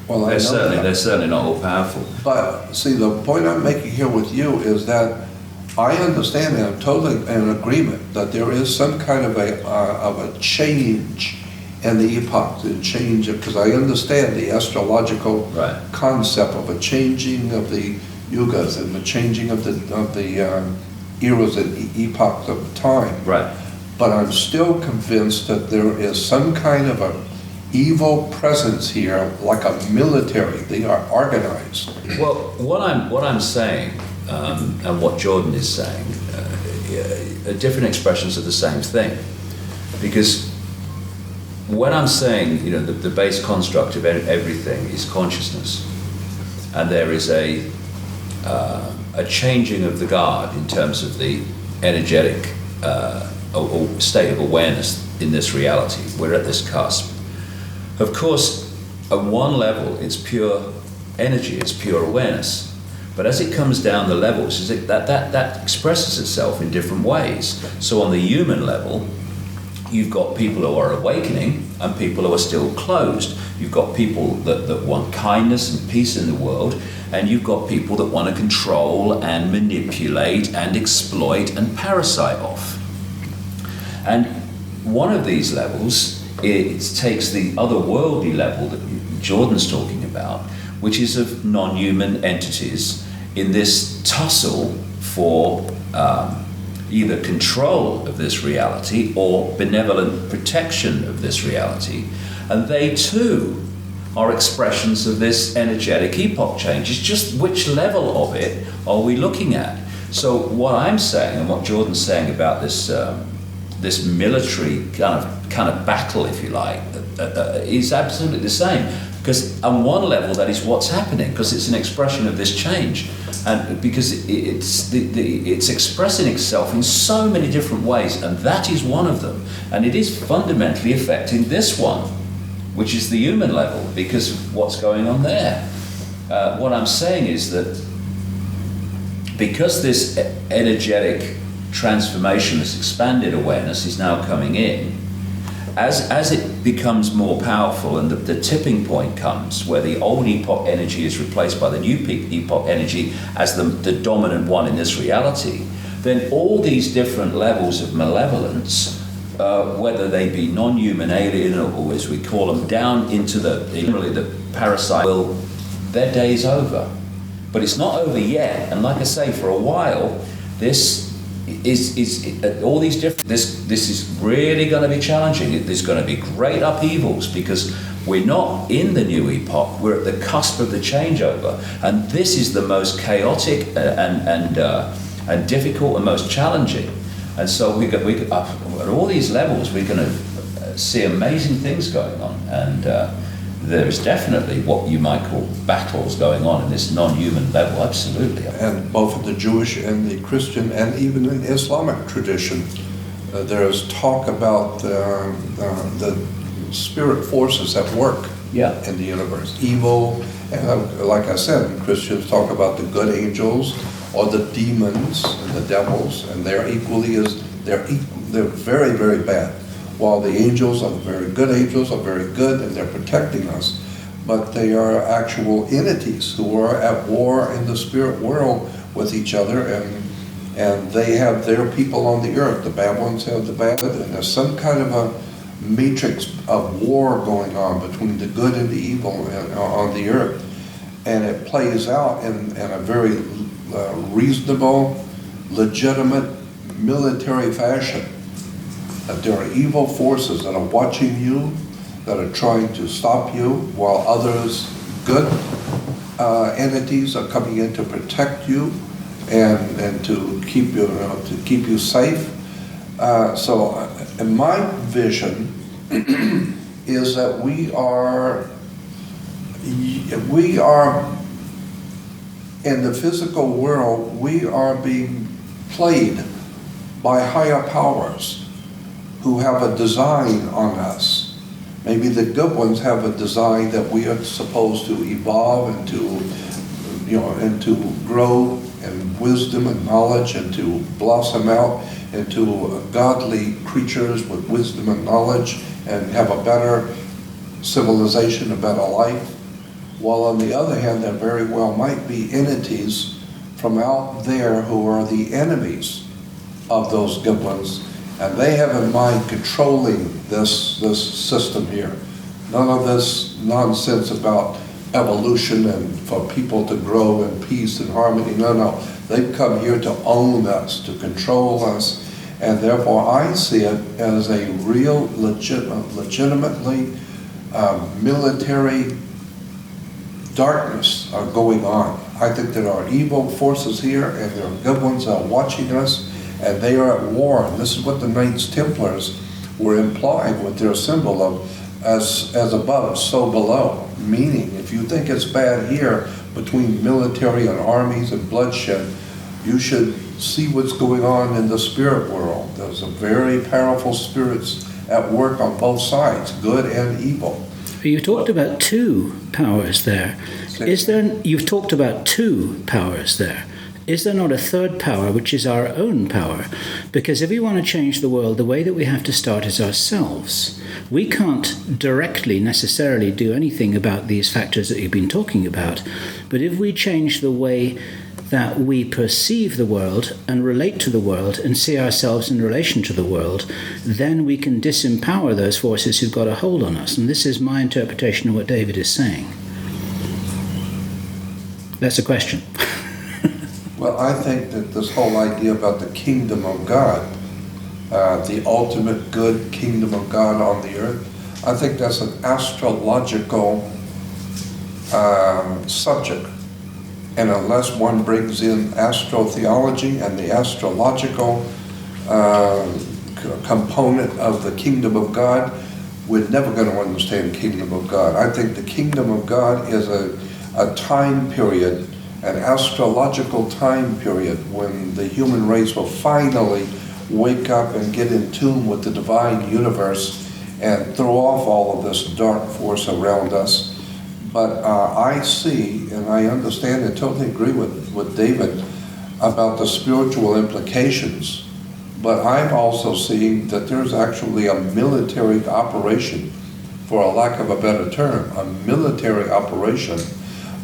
Well, they're certainly not all powerful. But see, the point I'm making here with you is that I understand and I'm totally in agreement that there is some kind of a change in the epoch, the change of, because I understand the astrological concept of a changing of the yugas and the changing of the eras and epochs of time. Right. But I'm still convinced that there is some kind of a evil presence here, like a military. They are organized. Well, what I'm saying, and what Jordan is saying, are different expressions of the same thing. Because when I'm saying, the base construct of everything is consciousness, and there is a changing of the guard in terms of the energetic or state of awareness in this reality. We're at this cusp. Of course, at one level, it's pure energy, it's pure awareness. But as it comes down the levels, that expresses itself in different ways. So on the human level, you've got people who are awakening and people who are still closed. You've got people that want kindness and peace in the world, and you've got people that want to control and manipulate and exploit and parasite off. And one of these levels, it takes the otherworldly level that Jordan's talking about, which is of non-human entities in this tussle for either control of this reality or benevolent protection of this reality. And they too are expressions of this energetic epoch change. It's just which level of it are we looking at? So what I'm saying and what Jordan's saying about this this military kind of battle, if you like, is absolutely the same. Because on one level, that is what's happening, because it's an expression of this change, and because it's expressing itself in so many different ways, and that is one of them, and it is fundamentally affecting this one, which is the human level, because of what's going on there. What I'm saying is that because this energetic transformation, this expanded awareness is now coming in, as it becomes more powerful and the tipping point comes where the old epoch energy is replaced by the new epoch energy as the dominant one in this reality, then all these different levels of malevolence, whether they be non-human, alien, or as we call them, down into the parasite, their day is over. But it's not over yet, and like I say, for a while, this all these different. This is really going to be challenging. There's going to be great upheavals because we're not in the new epoch. We're at the cusp of the changeover, and this is the most chaotic and difficult and most challenging. And so we at all these levels, we're going to see amazing things going on, and there is definitely what you might call battles going on in this non-human level, absolutely. And both in the Jewish and the Christian and even in Islamic tradition, there's talk about the spirit forces at work in the universe. Evil, and like I said, Christians talk about the good angels or the demons and the devils, and they're equally as they're very, very bad. While the angels are very good and they're protecting us, but they are actual entities who are at war in the spirit world with each other, and they have their people on the earth. The bad ones have the bad, and there's some kind of a matrix of war going on between the good and the evil on the earth. And it plays out in a very reasonable, legitimate military fashion. That there are evil forces that are watching you, that are trying to stop you, while others, good entities, are coming in to protect you and to keep you safe. So, in my vision is that we are in the physical world. We are being played by higher powers who have a design on us. Maybe the good ones have a design that we are supposed to evolve and to grow in wisdom and knowledge, and to blossom out into godly creatures with wisdom and knowledge, and have a better civilization, a better life. While on the other hand, there very well might be entities from out there who are the enemies of those good ones, and they have in mind controlling this system here. None of this nonsense about evolution and for people to grow in peace and harmony. No. They've come here to own us, to control us, and therefore I see it as a real, legitimately military darkness are going on. I think there are evil forces here, and there are good ones that are watching us, and they are at war. And this is what the Knights Templars were implying with their symbol of as above, so below. Meaning, if you think it's bad here between military and armies and bloodshed, you should see what's going on in the spirit world. There's a very powerful spirits at work on both sides, good and evil. You talked about two powers there. You've talked about two powers there. Is there not a third power, which is our own power? Because if we want to change the world, the way that we have to start is ourselves. We can't directly necessarily do anything about these factors that you've been talking about. But if we change the way that we perceive the world and relate to the world and see ourselves in relation to the world, then we can disempower those forces who've got a hold on us. And this is my interpretation of what David is saying. That's a question. Well, I think that this whole idea about the kingdom of God, the ultimate good kingdom of God on the earth, I think that's an astrological subject. And unless one brings in astrotheology and the astrological component of the kingdom of God, we're never going to understand the kingdom of God. I think the kingdom of God is a time period, an astrological time period, when the human race will finally wake up and get in tune with the divine universe and throw off all of this dark force around us. But I see, and I understand and totally agree with David about the spiritual implications, but I'm also seeing that there's actually a military operation, for a lack of a better term, a military operation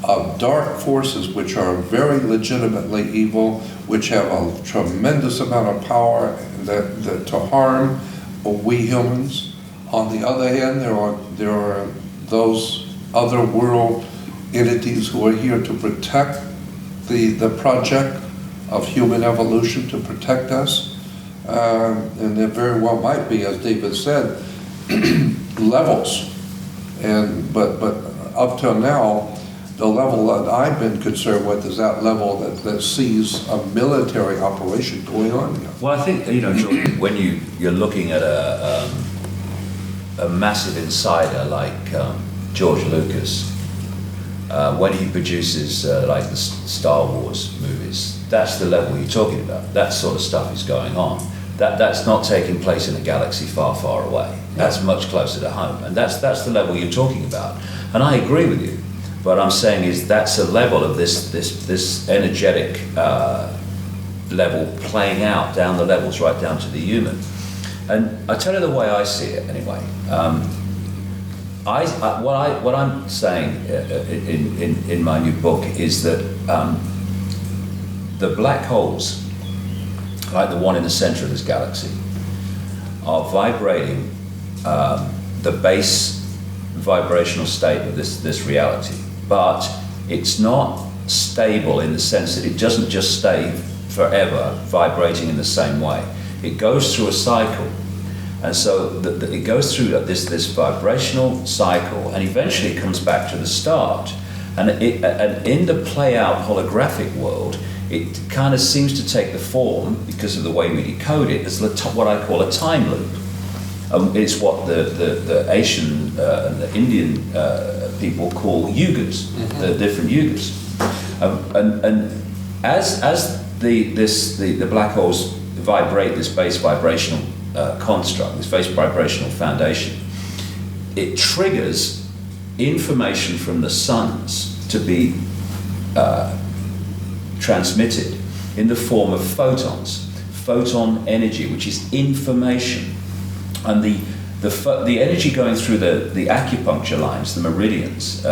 of dark forces which are very legitimately evil, which have a tremendous amount of power to harm we humans. On the other hand, there are those other world entities who are here to protect the project of human evolution, to protect us. And there very well might be, as David said, levels. But up till now, the level that I've been concerned with is that level that sees a military operation going on here. Well, I think, Jordan, when you're looking at a massive insider like George Lucas, when he produces like the Star Wars movies, that's the level you're talking about. That sort of stuff is going on. That's not taking place in a galaxy far, far away. That's much closer to home, and that's the level you're talking about. And I agree with you. What I'm saying is that's a level of this energetic level playing out down the levels, right down to the human. And I tell you the way I see it anyway. What I'm saying in my new book is that the black holes, like the one in the center of this galaxy, are vibrating the base vibrational state of this reality. But it's not stable in the sense that it doesn't just stay forever vibrating in the same way. It goes through a cycle. And so it goes through this vibrational cycle, and eventually it comes back to the start. And in the play-out holographic world, it kind of seems to take the form, because of the way we decode it, as what I call a time loop. It's what the Asian and the Indian people call yugas, the different yugas. And as the black holes vibrate this base vibrational construct, this base vibrational foundation, it triggers information from the suns to be transmitted in the form of photons, photon energy, which is information. And the energy going through the acupuncture lines, the meridians,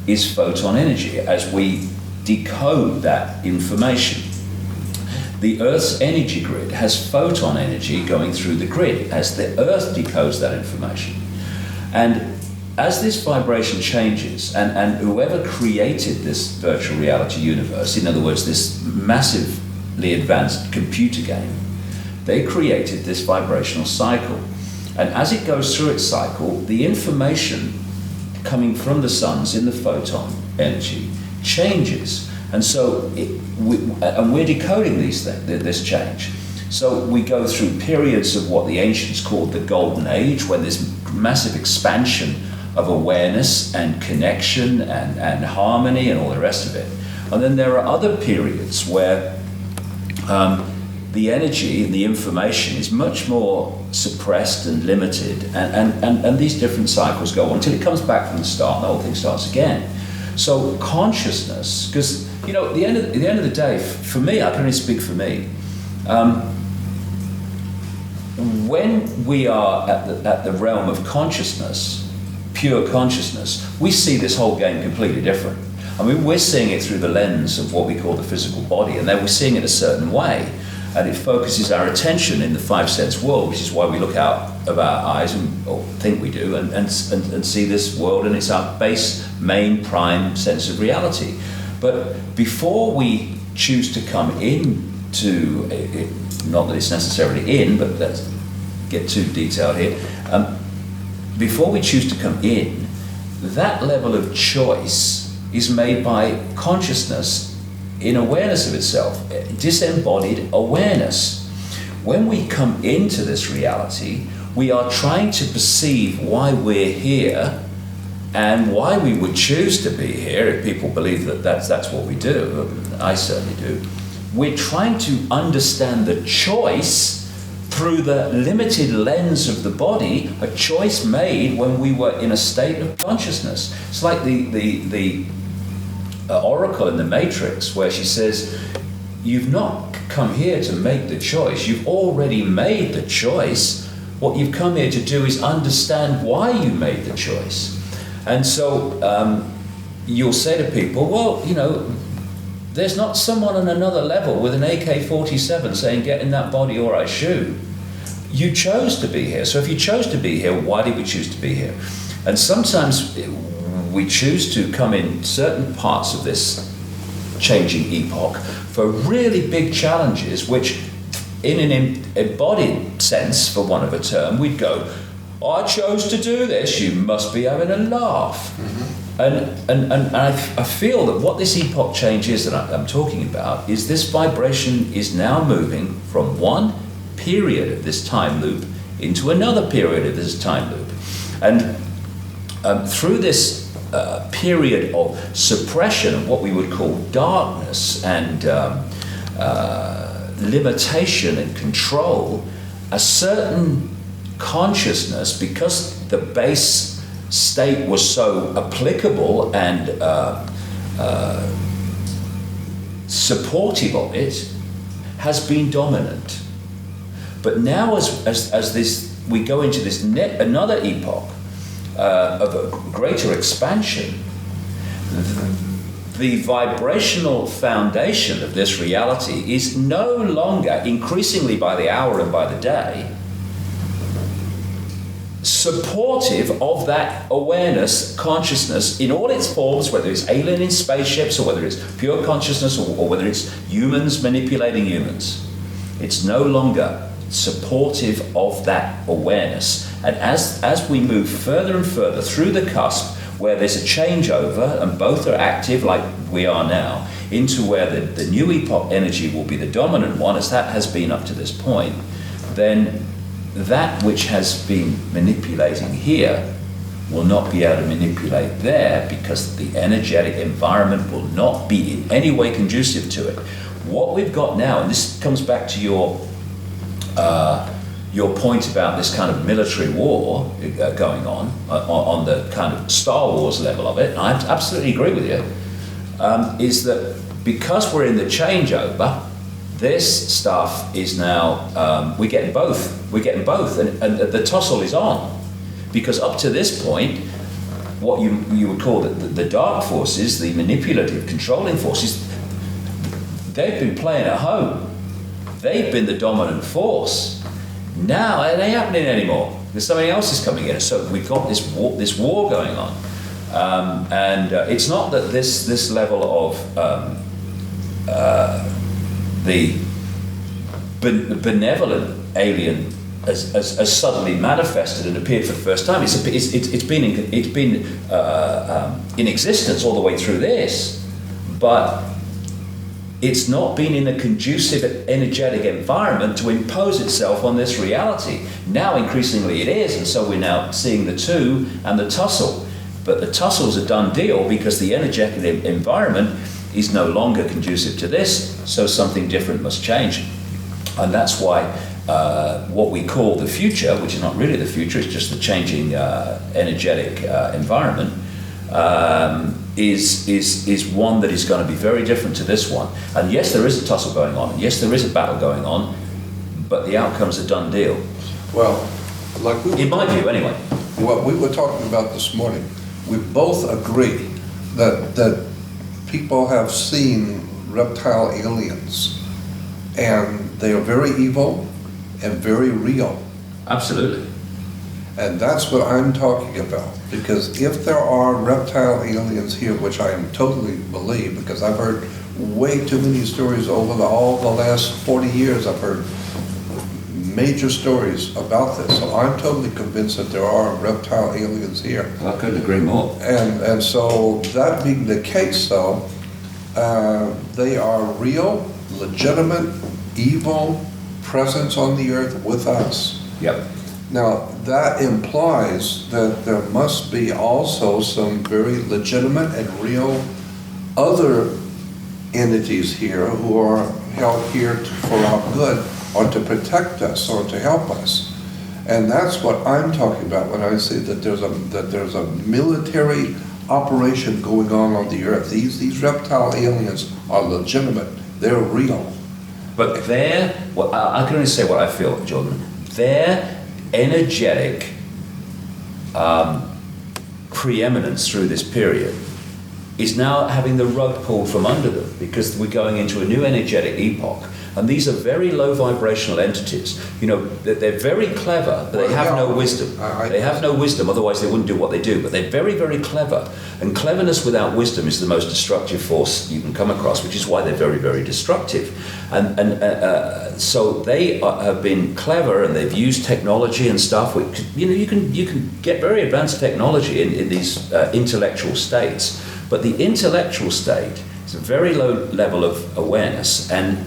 is photon energy as we decode that information. The Earth's energy grid has photon energy going through the grid as the Earth decodes that information. And as this vibration changes, and whoever created this virtual reality universe, in other words, this massively advanced computer game, they created this vibrational cycle. And as it goes through its cycle, the information coming from the suns in the photon energy changes. And so we're decoding this change. So we go through periods of what the ancients called the golden age, when there's massive expansion of awareness and connection and harmony and all the rest of it. And then there are other periods where the energy and the information is much more suppressed and limited, and these different cycles go on until it comes back from the start and the whole thing starts again. So consciousness, because at the end of the day, for me, I can only speak for me. When we are at the realm of consciousness, pure consciousness, we see this whole game completely different. I mean, we're seeing it through the lens of what we call the physical body, and then we're seeing it a certain way, and it focuses our attention in the five sense world, which is why we look out of our eyes, or think we do, and see this world, and it's our base, main, prime sense of reality. But before we choose to come into it, not that it's necessarily in, but let's get too detailed here. Before we choose to come in, that level of choice is made by consciousness in awareness of itself, disembodied awareness. When we come into this reality, we are trying to perceive why we're here and why we would choose to be here. If people believe that that's what we do, I certainly do. We're trying to understand the choice through the limited lens of the body, a choice made when we were in a state of consciousness. It's like the Oracle in the Matrix, where she says, you've not come here to make the choice, you've already made the choice. What you've come here to do is understand why you made the choice. And so you'll say to people, well, there's not someone on another level with an AK-47 saying, get in that body or I shoot. You chose to be here. So if you chose to be here, why did we choose to be here? And sometimes we choose to come in certain parts of this changing epoch for really big challenges, which in an embodied sense, for want of a term, we'd go, I chose to do this, you must be having a laugh. Mm-hmm. And I feel that what this epoch change is that I'm talking about is this vibration is now moving from one period of this time loop into another period of this time loop. And through this period of suppression of what we would call darkness and limitation and control, a certain consciousness, because the base state was so applicable and supportive of it, has been dominant. But now as this, we go into this another epoch of a greater expansion, the vibrational foundation of this reality is no longer, increasingly by the hour and by the day, supportive of that awareness, consciousness in all its forms, whether it's alien in spaceships or whether it's pure consciousness or whether it's humans manipulating humans. It's no longer supportive of that awareness. And as we move further and further through the cusp, where there's a changeover and both are active like we are now, into where the new epoch energy will be the dominant one, as that has been up to this point, then that which has been manipulating here will not be able to manipulate there, because the energetic environment will not be in any way conducive to it. What we've got now, and this comes back to your point about this kind of military war going on the kind of Star Wars level of it, and I absolutely agree with you, is that because we're in the changeover, this stuff is now, we're getting both, and the tussle is on. Because up to this point, what you would call the dark forces, the manipulative, controlling forces, they've been playing at home. They've been the dominant force. Now it ain't happening anymore, because somebody else is coming in. So we've got this war going on. And it's not that this level of the benevolent alien has suddenly manifested and appeared for the first time. It's been in existence all the way through this, but it's not been in a conducive energetic environment to impose itself on this reality. Now increasingly it is, and so we're now seeing the two and the tussle. But the tussle's a done deal because the energetic environment is no longer conducive to this, so something different must change. And that's why what we call the future, which is not really the future, it's just the changing energetic environment, is one that is going to be very different to this one. And yes, there is a tussle going on, and yes, there is a battle going on, but the outcome's a done deal. Well, like we were in my view, anyway. What we were talking about this morning, we both agree that people have seen reptile aliens, and they are very evil and very real. Absolutely. And that's what I'm talking about. Because if there are reptile aliens here, which I totally believe, because I've heard way too many stories over all the last 40 years, I've heard major stories about this. So I'm totally convinced that there are reptile aliens here. I couldn't agree more. And so that being the case, though, they are real, legitimate, evil presence on the earth with us. Yep. Now, that implies that there must be also some very legitimate and real other entities here who are held here for our good, or to protect us, or to help us. And that's what I'm talking about when I say that there's a military operation going on the earth. These reptile aliens are legitimate. They're real. But I can only say what I feel, Jordan. Their energetic preeminence through this period is now having the rug pulled from under them, because we're going into a new energetic epoch. And these are very low vibrational entities. You know, they're very clever, but they have no wisdom. They have no wisdom, otherwise they wouldn't do what they do. But they're very, very clever. And cleverness without wisdom is the most destructive force you can come across, which is why they're very, very destructive. And so they have been clever, and they've used technology and stuff. Which, you know, you can get very advanced technology in these intellectual states. But the intellectual state is a very low level of awareness, and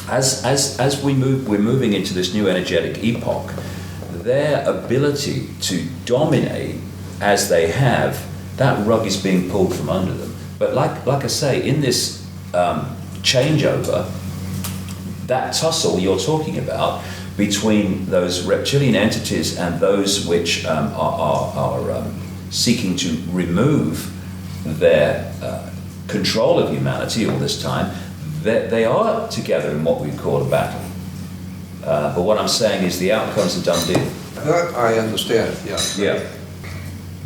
as we're moving into this new energetic epoch, their ability to dominate as they have, that rug is being pulled from under them. But like I say, in this changeover, that tussle you're talking about, between those reptilian entities and those which are seeking to remove their control of humanity all this time, they are together in what we call a battle. But what I'm saying is the outcome's a done deal. That I understand, yeah. Yeah.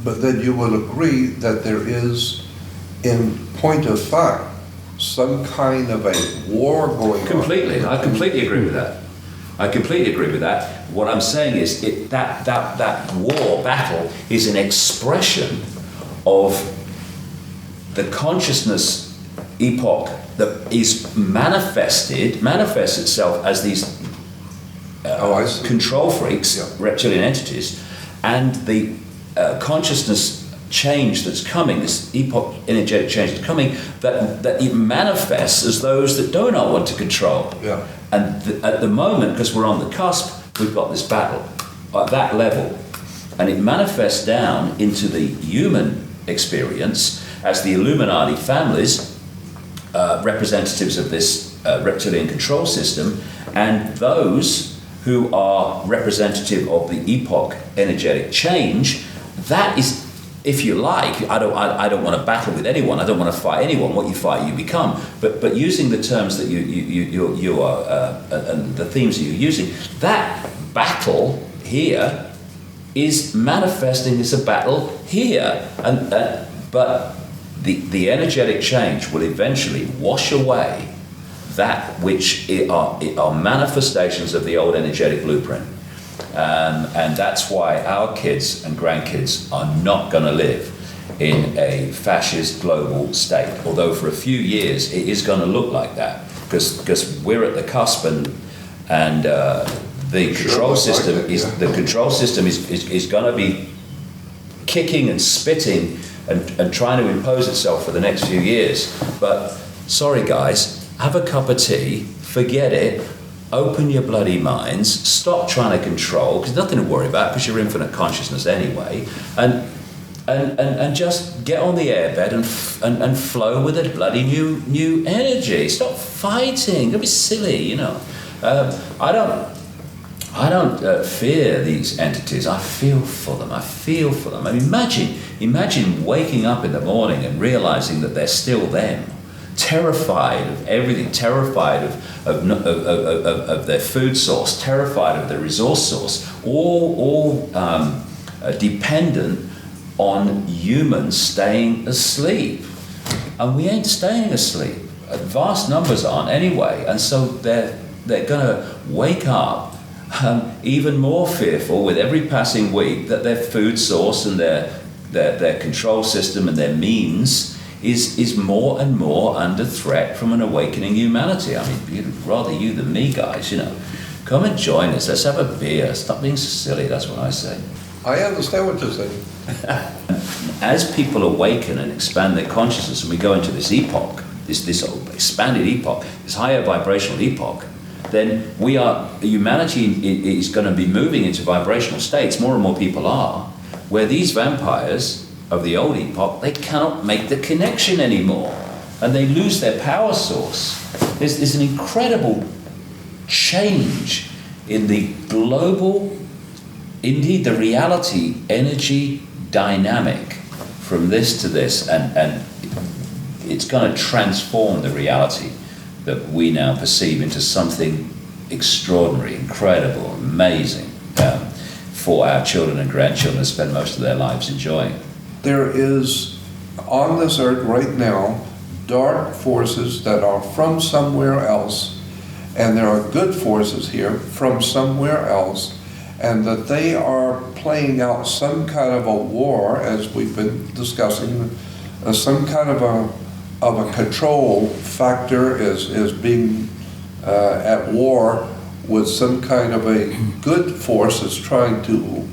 But then you will agree that there is, in point of fact, some kind of a war going on. Completely. I completely agree with that. I completely agree with that. What I'm saying is that war, battle, is an expression of the consciousness epoch that is manifests itself as these control freaks, Yeah. reptilian entities, and the consciousness change that's coming, this epoch energetic change that's coming, that it manifests as those that do not want to control. Yeah. And at the moment, because we're on the cusp, we've got this battle at that level, and it manifests down into the human experience as the Illuminati families, representatives of this reptilian control system, and those who are representative of the epoch energetic change. That is, if you like, I don't want to battle with anyone. I don't want to fight anyone. What you fight, you become. But using the terms that you are and the themes that you're using, that battle here is manifesting as a battle here, but the energetic change will eventually wash away that which are manifestations of the old energetic blueprint. And that's why our kids and grandkids are not going to live in a fascist global state. Although for a few years it is going to look like that, because we're at the cusp, and the control system is going to be kicking and spitting and trying to impose itself for the next few years. But sorry guys, have a cup of tea, forget it. Open your bloody minds, stop trying to control, because nothing to worry about, because you're infinite consciousness anyway, and just get on the airbed and flow with a bloody new energy. Stop fighting. Don't be silly, you know. I don't fear these entities. I feel for them. I mean, imagine waking up in the morning and realizing that they're still them. Terrified of everything, terrified of their food source, terrified of their resource source, all dependent on humans staying asleep. And we ain't staying asleep. Vast numbers aren't anyway. And so they're going to wake up even more fearful with every passing week that their food source and their control system and their means is more and more under threat from an awakening humanity. I mean, rather you than me, guys, you know. Come and join us. Let's have a beer. Stop being so silly, that's what I say. I understand what you're saying. As people awaken and expand their consciousness, and we go into this epoch, this expanded epoch, this higher vibrational epoch, then humanity is going to be moving into vibrational states. More and more people are, where these vampires of the old epoch, they cannot make the connection anymore, and they lose their power source. There's an incredible change in the global, indeed the reality, energy dynamic from this to this, and it's going to transform the reality that we now perceive into something extraordinary, incredible, amazing, for our children and grandchildren to spend most of their lives enjoying. There is, on this earth right now, dark forces that are from somewhere else, and there are good forces here from somewhere else, and that they are playing out some kind of a war, as we've been discussing, some kind of a control factor is being at war with some kind of a good force that's trying to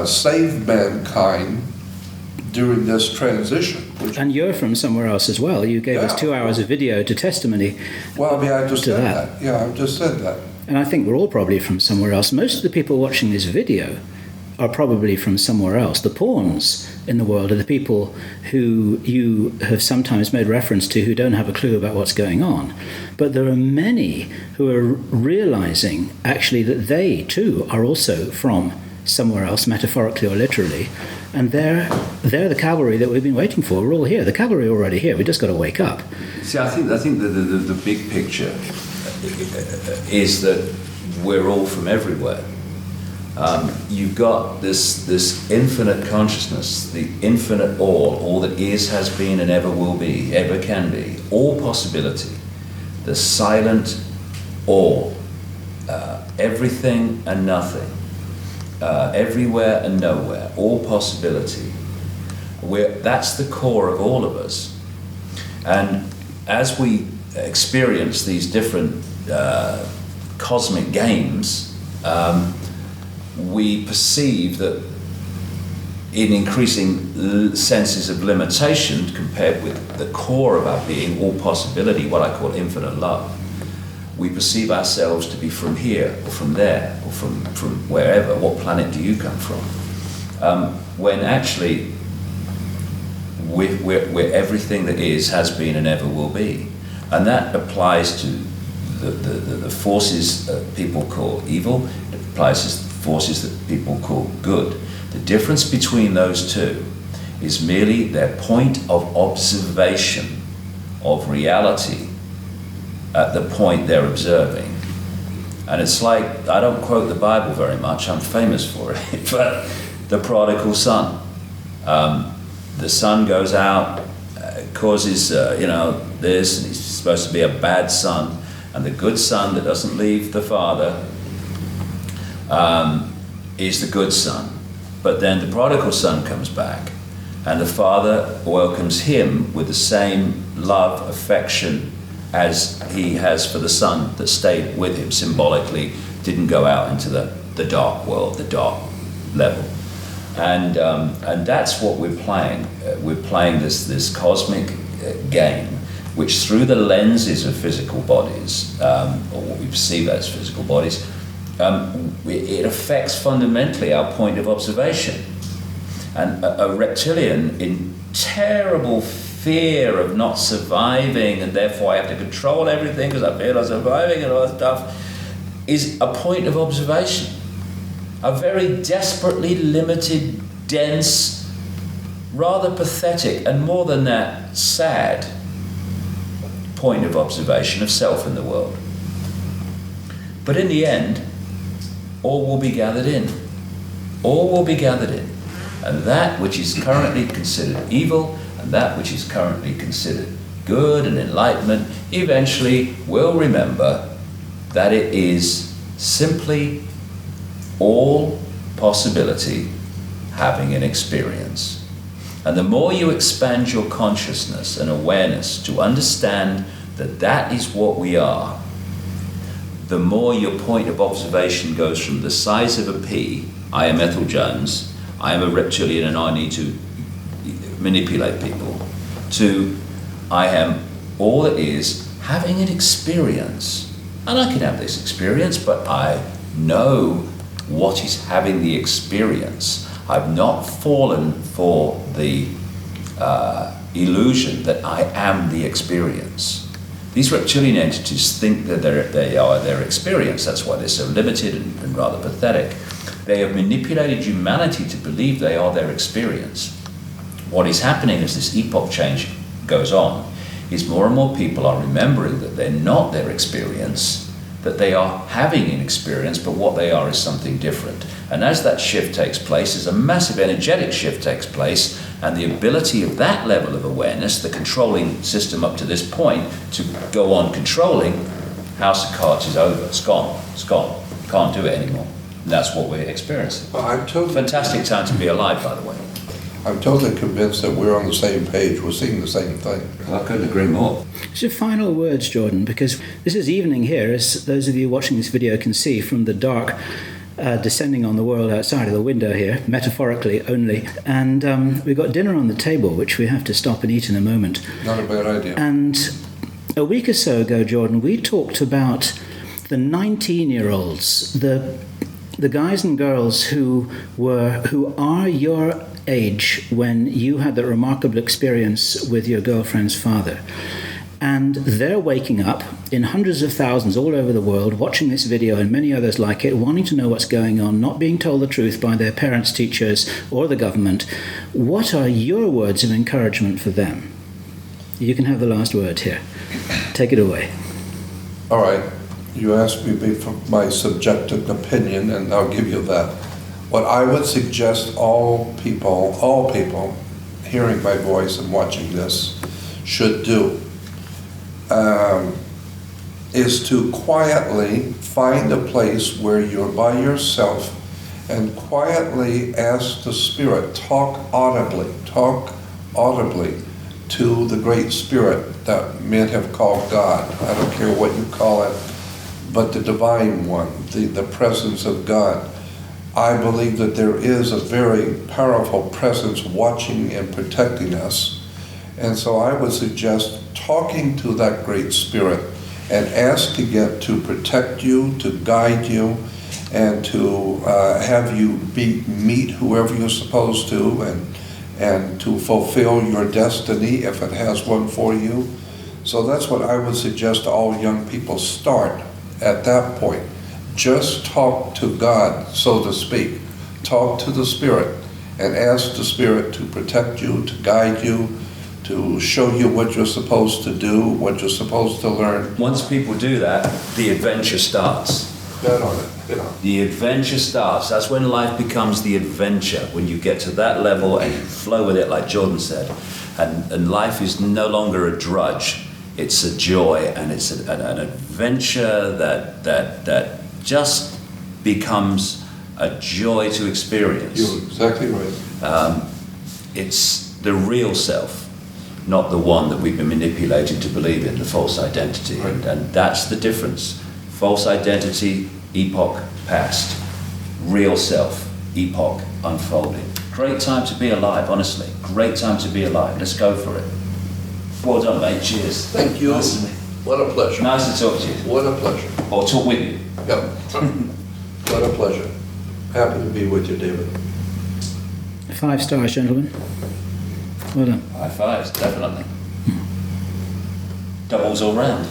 save mankind during this transition. And you're from somewhere else as well. You gave us 2 hours of video to testimony. Well, I mean, I just to said that. that. Yeah, I just said that. And I think we're all probably from somewhere else. Most of the people watching this video are probably from somewhere else. The pawns in the world are the people who you have sometimes made reference to who don't have a clue about what's going on. But there are many who are realizing actually that they too are also from somewhere else, metaphorically or literally, and they're the cavalry that we've been waiting for. We're all here. The cavalry are already here. We just got to wake up. See, I think the big picture is that we're all from everywhere. You've got this infinite consciousness, the infinite all that is, has been, and ever will be, ever can be, all possibility, the silent all, everything and nothing, everywhere and nowhere, all possibility. That's the core of all of us. And as we experience these different cosmic games, we perceive that in increasing senses of limitation compared with the core of our being, all possibility, what I call infinite love, we perceive ourselves to be from here or from there or from wherever. What planet do you come from? When actually we're everything that is, has been, and ever will be. And that applies to the forces that people call evil. It applies to forces that people call good. The difference between those two is merely their point of observation of reality at the point they're observing. And it's like, I don't quote the Bible very much, I'm famous for it, but the prodigal son. The son goes out, causes this, and he's supposed to be a bad son, and the good son that doesn't leave the father is the good son. But then the prodigal son comes back, and the father welcomes him with the same love, affection as he has for the son that stayed with him, symbolically didn't go out into the dark world, the dark level. And that's what we're playing. We're playing this cosmic game, which through the lenses of physical bodies, or what we perceive as physical bodies, it affects fundamentally our point of observation. And a reptilian in terrible fear of not surviving, and therefore I have to control everything because I fear I'm surviving and all that stuff, is a point of observation. A very desperately limited, dense, rather pathetic, and more than that, sad point of observation of self in the world. But in the end, all will be gathered in. All will be gathered in. And that which is currently considered evil, and that which is currently considered good and enlightenment, eventually will remember that it is simply all possibility having an experience. And the more you expand your consciousness and awareness to understand that that is what we are, the more your point of observation goes from the size of a pea, I am Ethel Jones, I am a reptilian and I need to manipulate people, to I am all that is having an experience. And I can have this experience, but I know what is having the experience. I've not fallen for the illusion that I am the experience. These reptilian entities think that they are their experience. That's why they're so limited and rather pathetic. They have manipulated humanity to believe they are their experience. What is happening as this epoch change goes on is more and more people are remembering that they're not their experience, that they are having an experience, but what they are is something different. And as that shift takes place, as a massive energetic shift takes place, and the ability of that level of awareness, the controlling system up to this point, to go on controlling, House of Cards is over. It's gone. It's gone. Can't do it anymore. And that's what we're experiencing. Well, I'm totally, fantastic time to be alive, by the way. I'm totally convinced that we're on the same page. We're seeing the same thing. Well, I couldn't agree more. So final words, Jordan, because this is evening here, as those of you watching this video can see from the dark descending on the world outside of the window here, metaphorically only. And we've got dinner on the table, which we have to stop and eat in a moment. Not a bad idea. And a week or so ago, Jordan, we talked about the 19-year-olds, the the guys and girls who are your age when you had that remarkable experience with your girlfriend's father, and they're waking up in hundreds of thousands all over the world, watching this video and many others like it, wanting to know what's going on, not being told the truth by their parents, teachers, or the government. What are your words of encouragement for them? You can have the last word here. Take it away. All right. You asked me for my subjective opinion, and I'll give you that. What I would suggest all people hearing my voice and watching this should do is to quietly find a place where you're by yourself and quietly ask the Spirit, talk audibly to the Great Spirit that men have called God. I don't care what you call it, but the Divine One, the presence of God. I believe that there is a very powerful presence watching and protecting us. And so I would suggest talking to that Great Spirit and ask to protect you, to guide you, and to have you meet whoever you're supposed to, and to fulfill your destiny if it has one for you. So that's what I would suggest all young people start at that point. Just talk to God, so to speak. Talk to the Spirit and ask the Spirit to protect you, to guide you, to show you what you're supposed to do, what you're supposed to learn. Once people do that, the adventure starts. Bet on it, yeah. The adventure starts. That's when life becomes the adventure, when you get to that level and you flow with it, like Jordan said. And life is no longer a drudge. It's a joy, and it's an adventure that just becomes a joy to experience. You're exactly right. It's the real self, not the one that we've been manipulated to believe in, the false identity. Right. And that's the difference. False identity, epoch past. Real self, epoch unfolding. Great time to be alive, honestly. Great time to be alive. Let's go for it. Well done, mate. Cheers. Thank you. Nice to meet you. What a pleasure. Nice to talk to you. What a pleasure. Or talk with you. Yeah. What a pleasure. Happy to be with you, David. 5 stars, gentlemen. Well done. High fives, definitely. Doubles all round.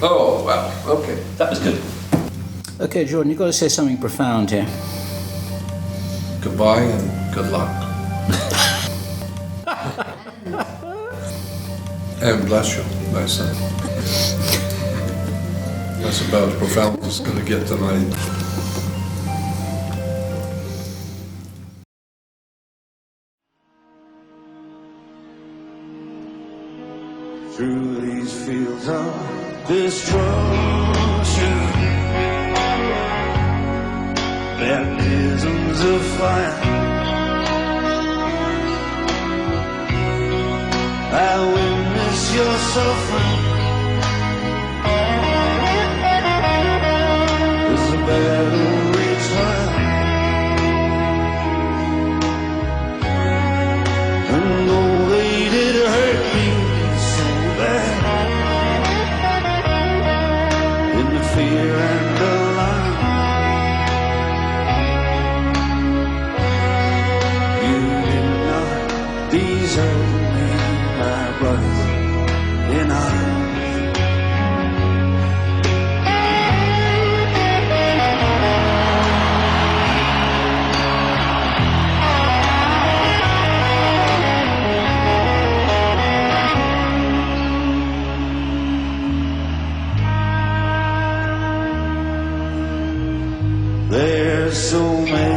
Oh, wow. Okay. That was good. Okay, Jordan, you've got to say something profound here. Goodbye and good luck. And bless you, my son. That's about as profound as it's going to get tonight. Through these fields of destruction, baptisms of fire, I witness your suffering. As the battle rages high, and though they did hurt me so bad, in the fear and alarm, you did not desert me, my brother in arms. There's so many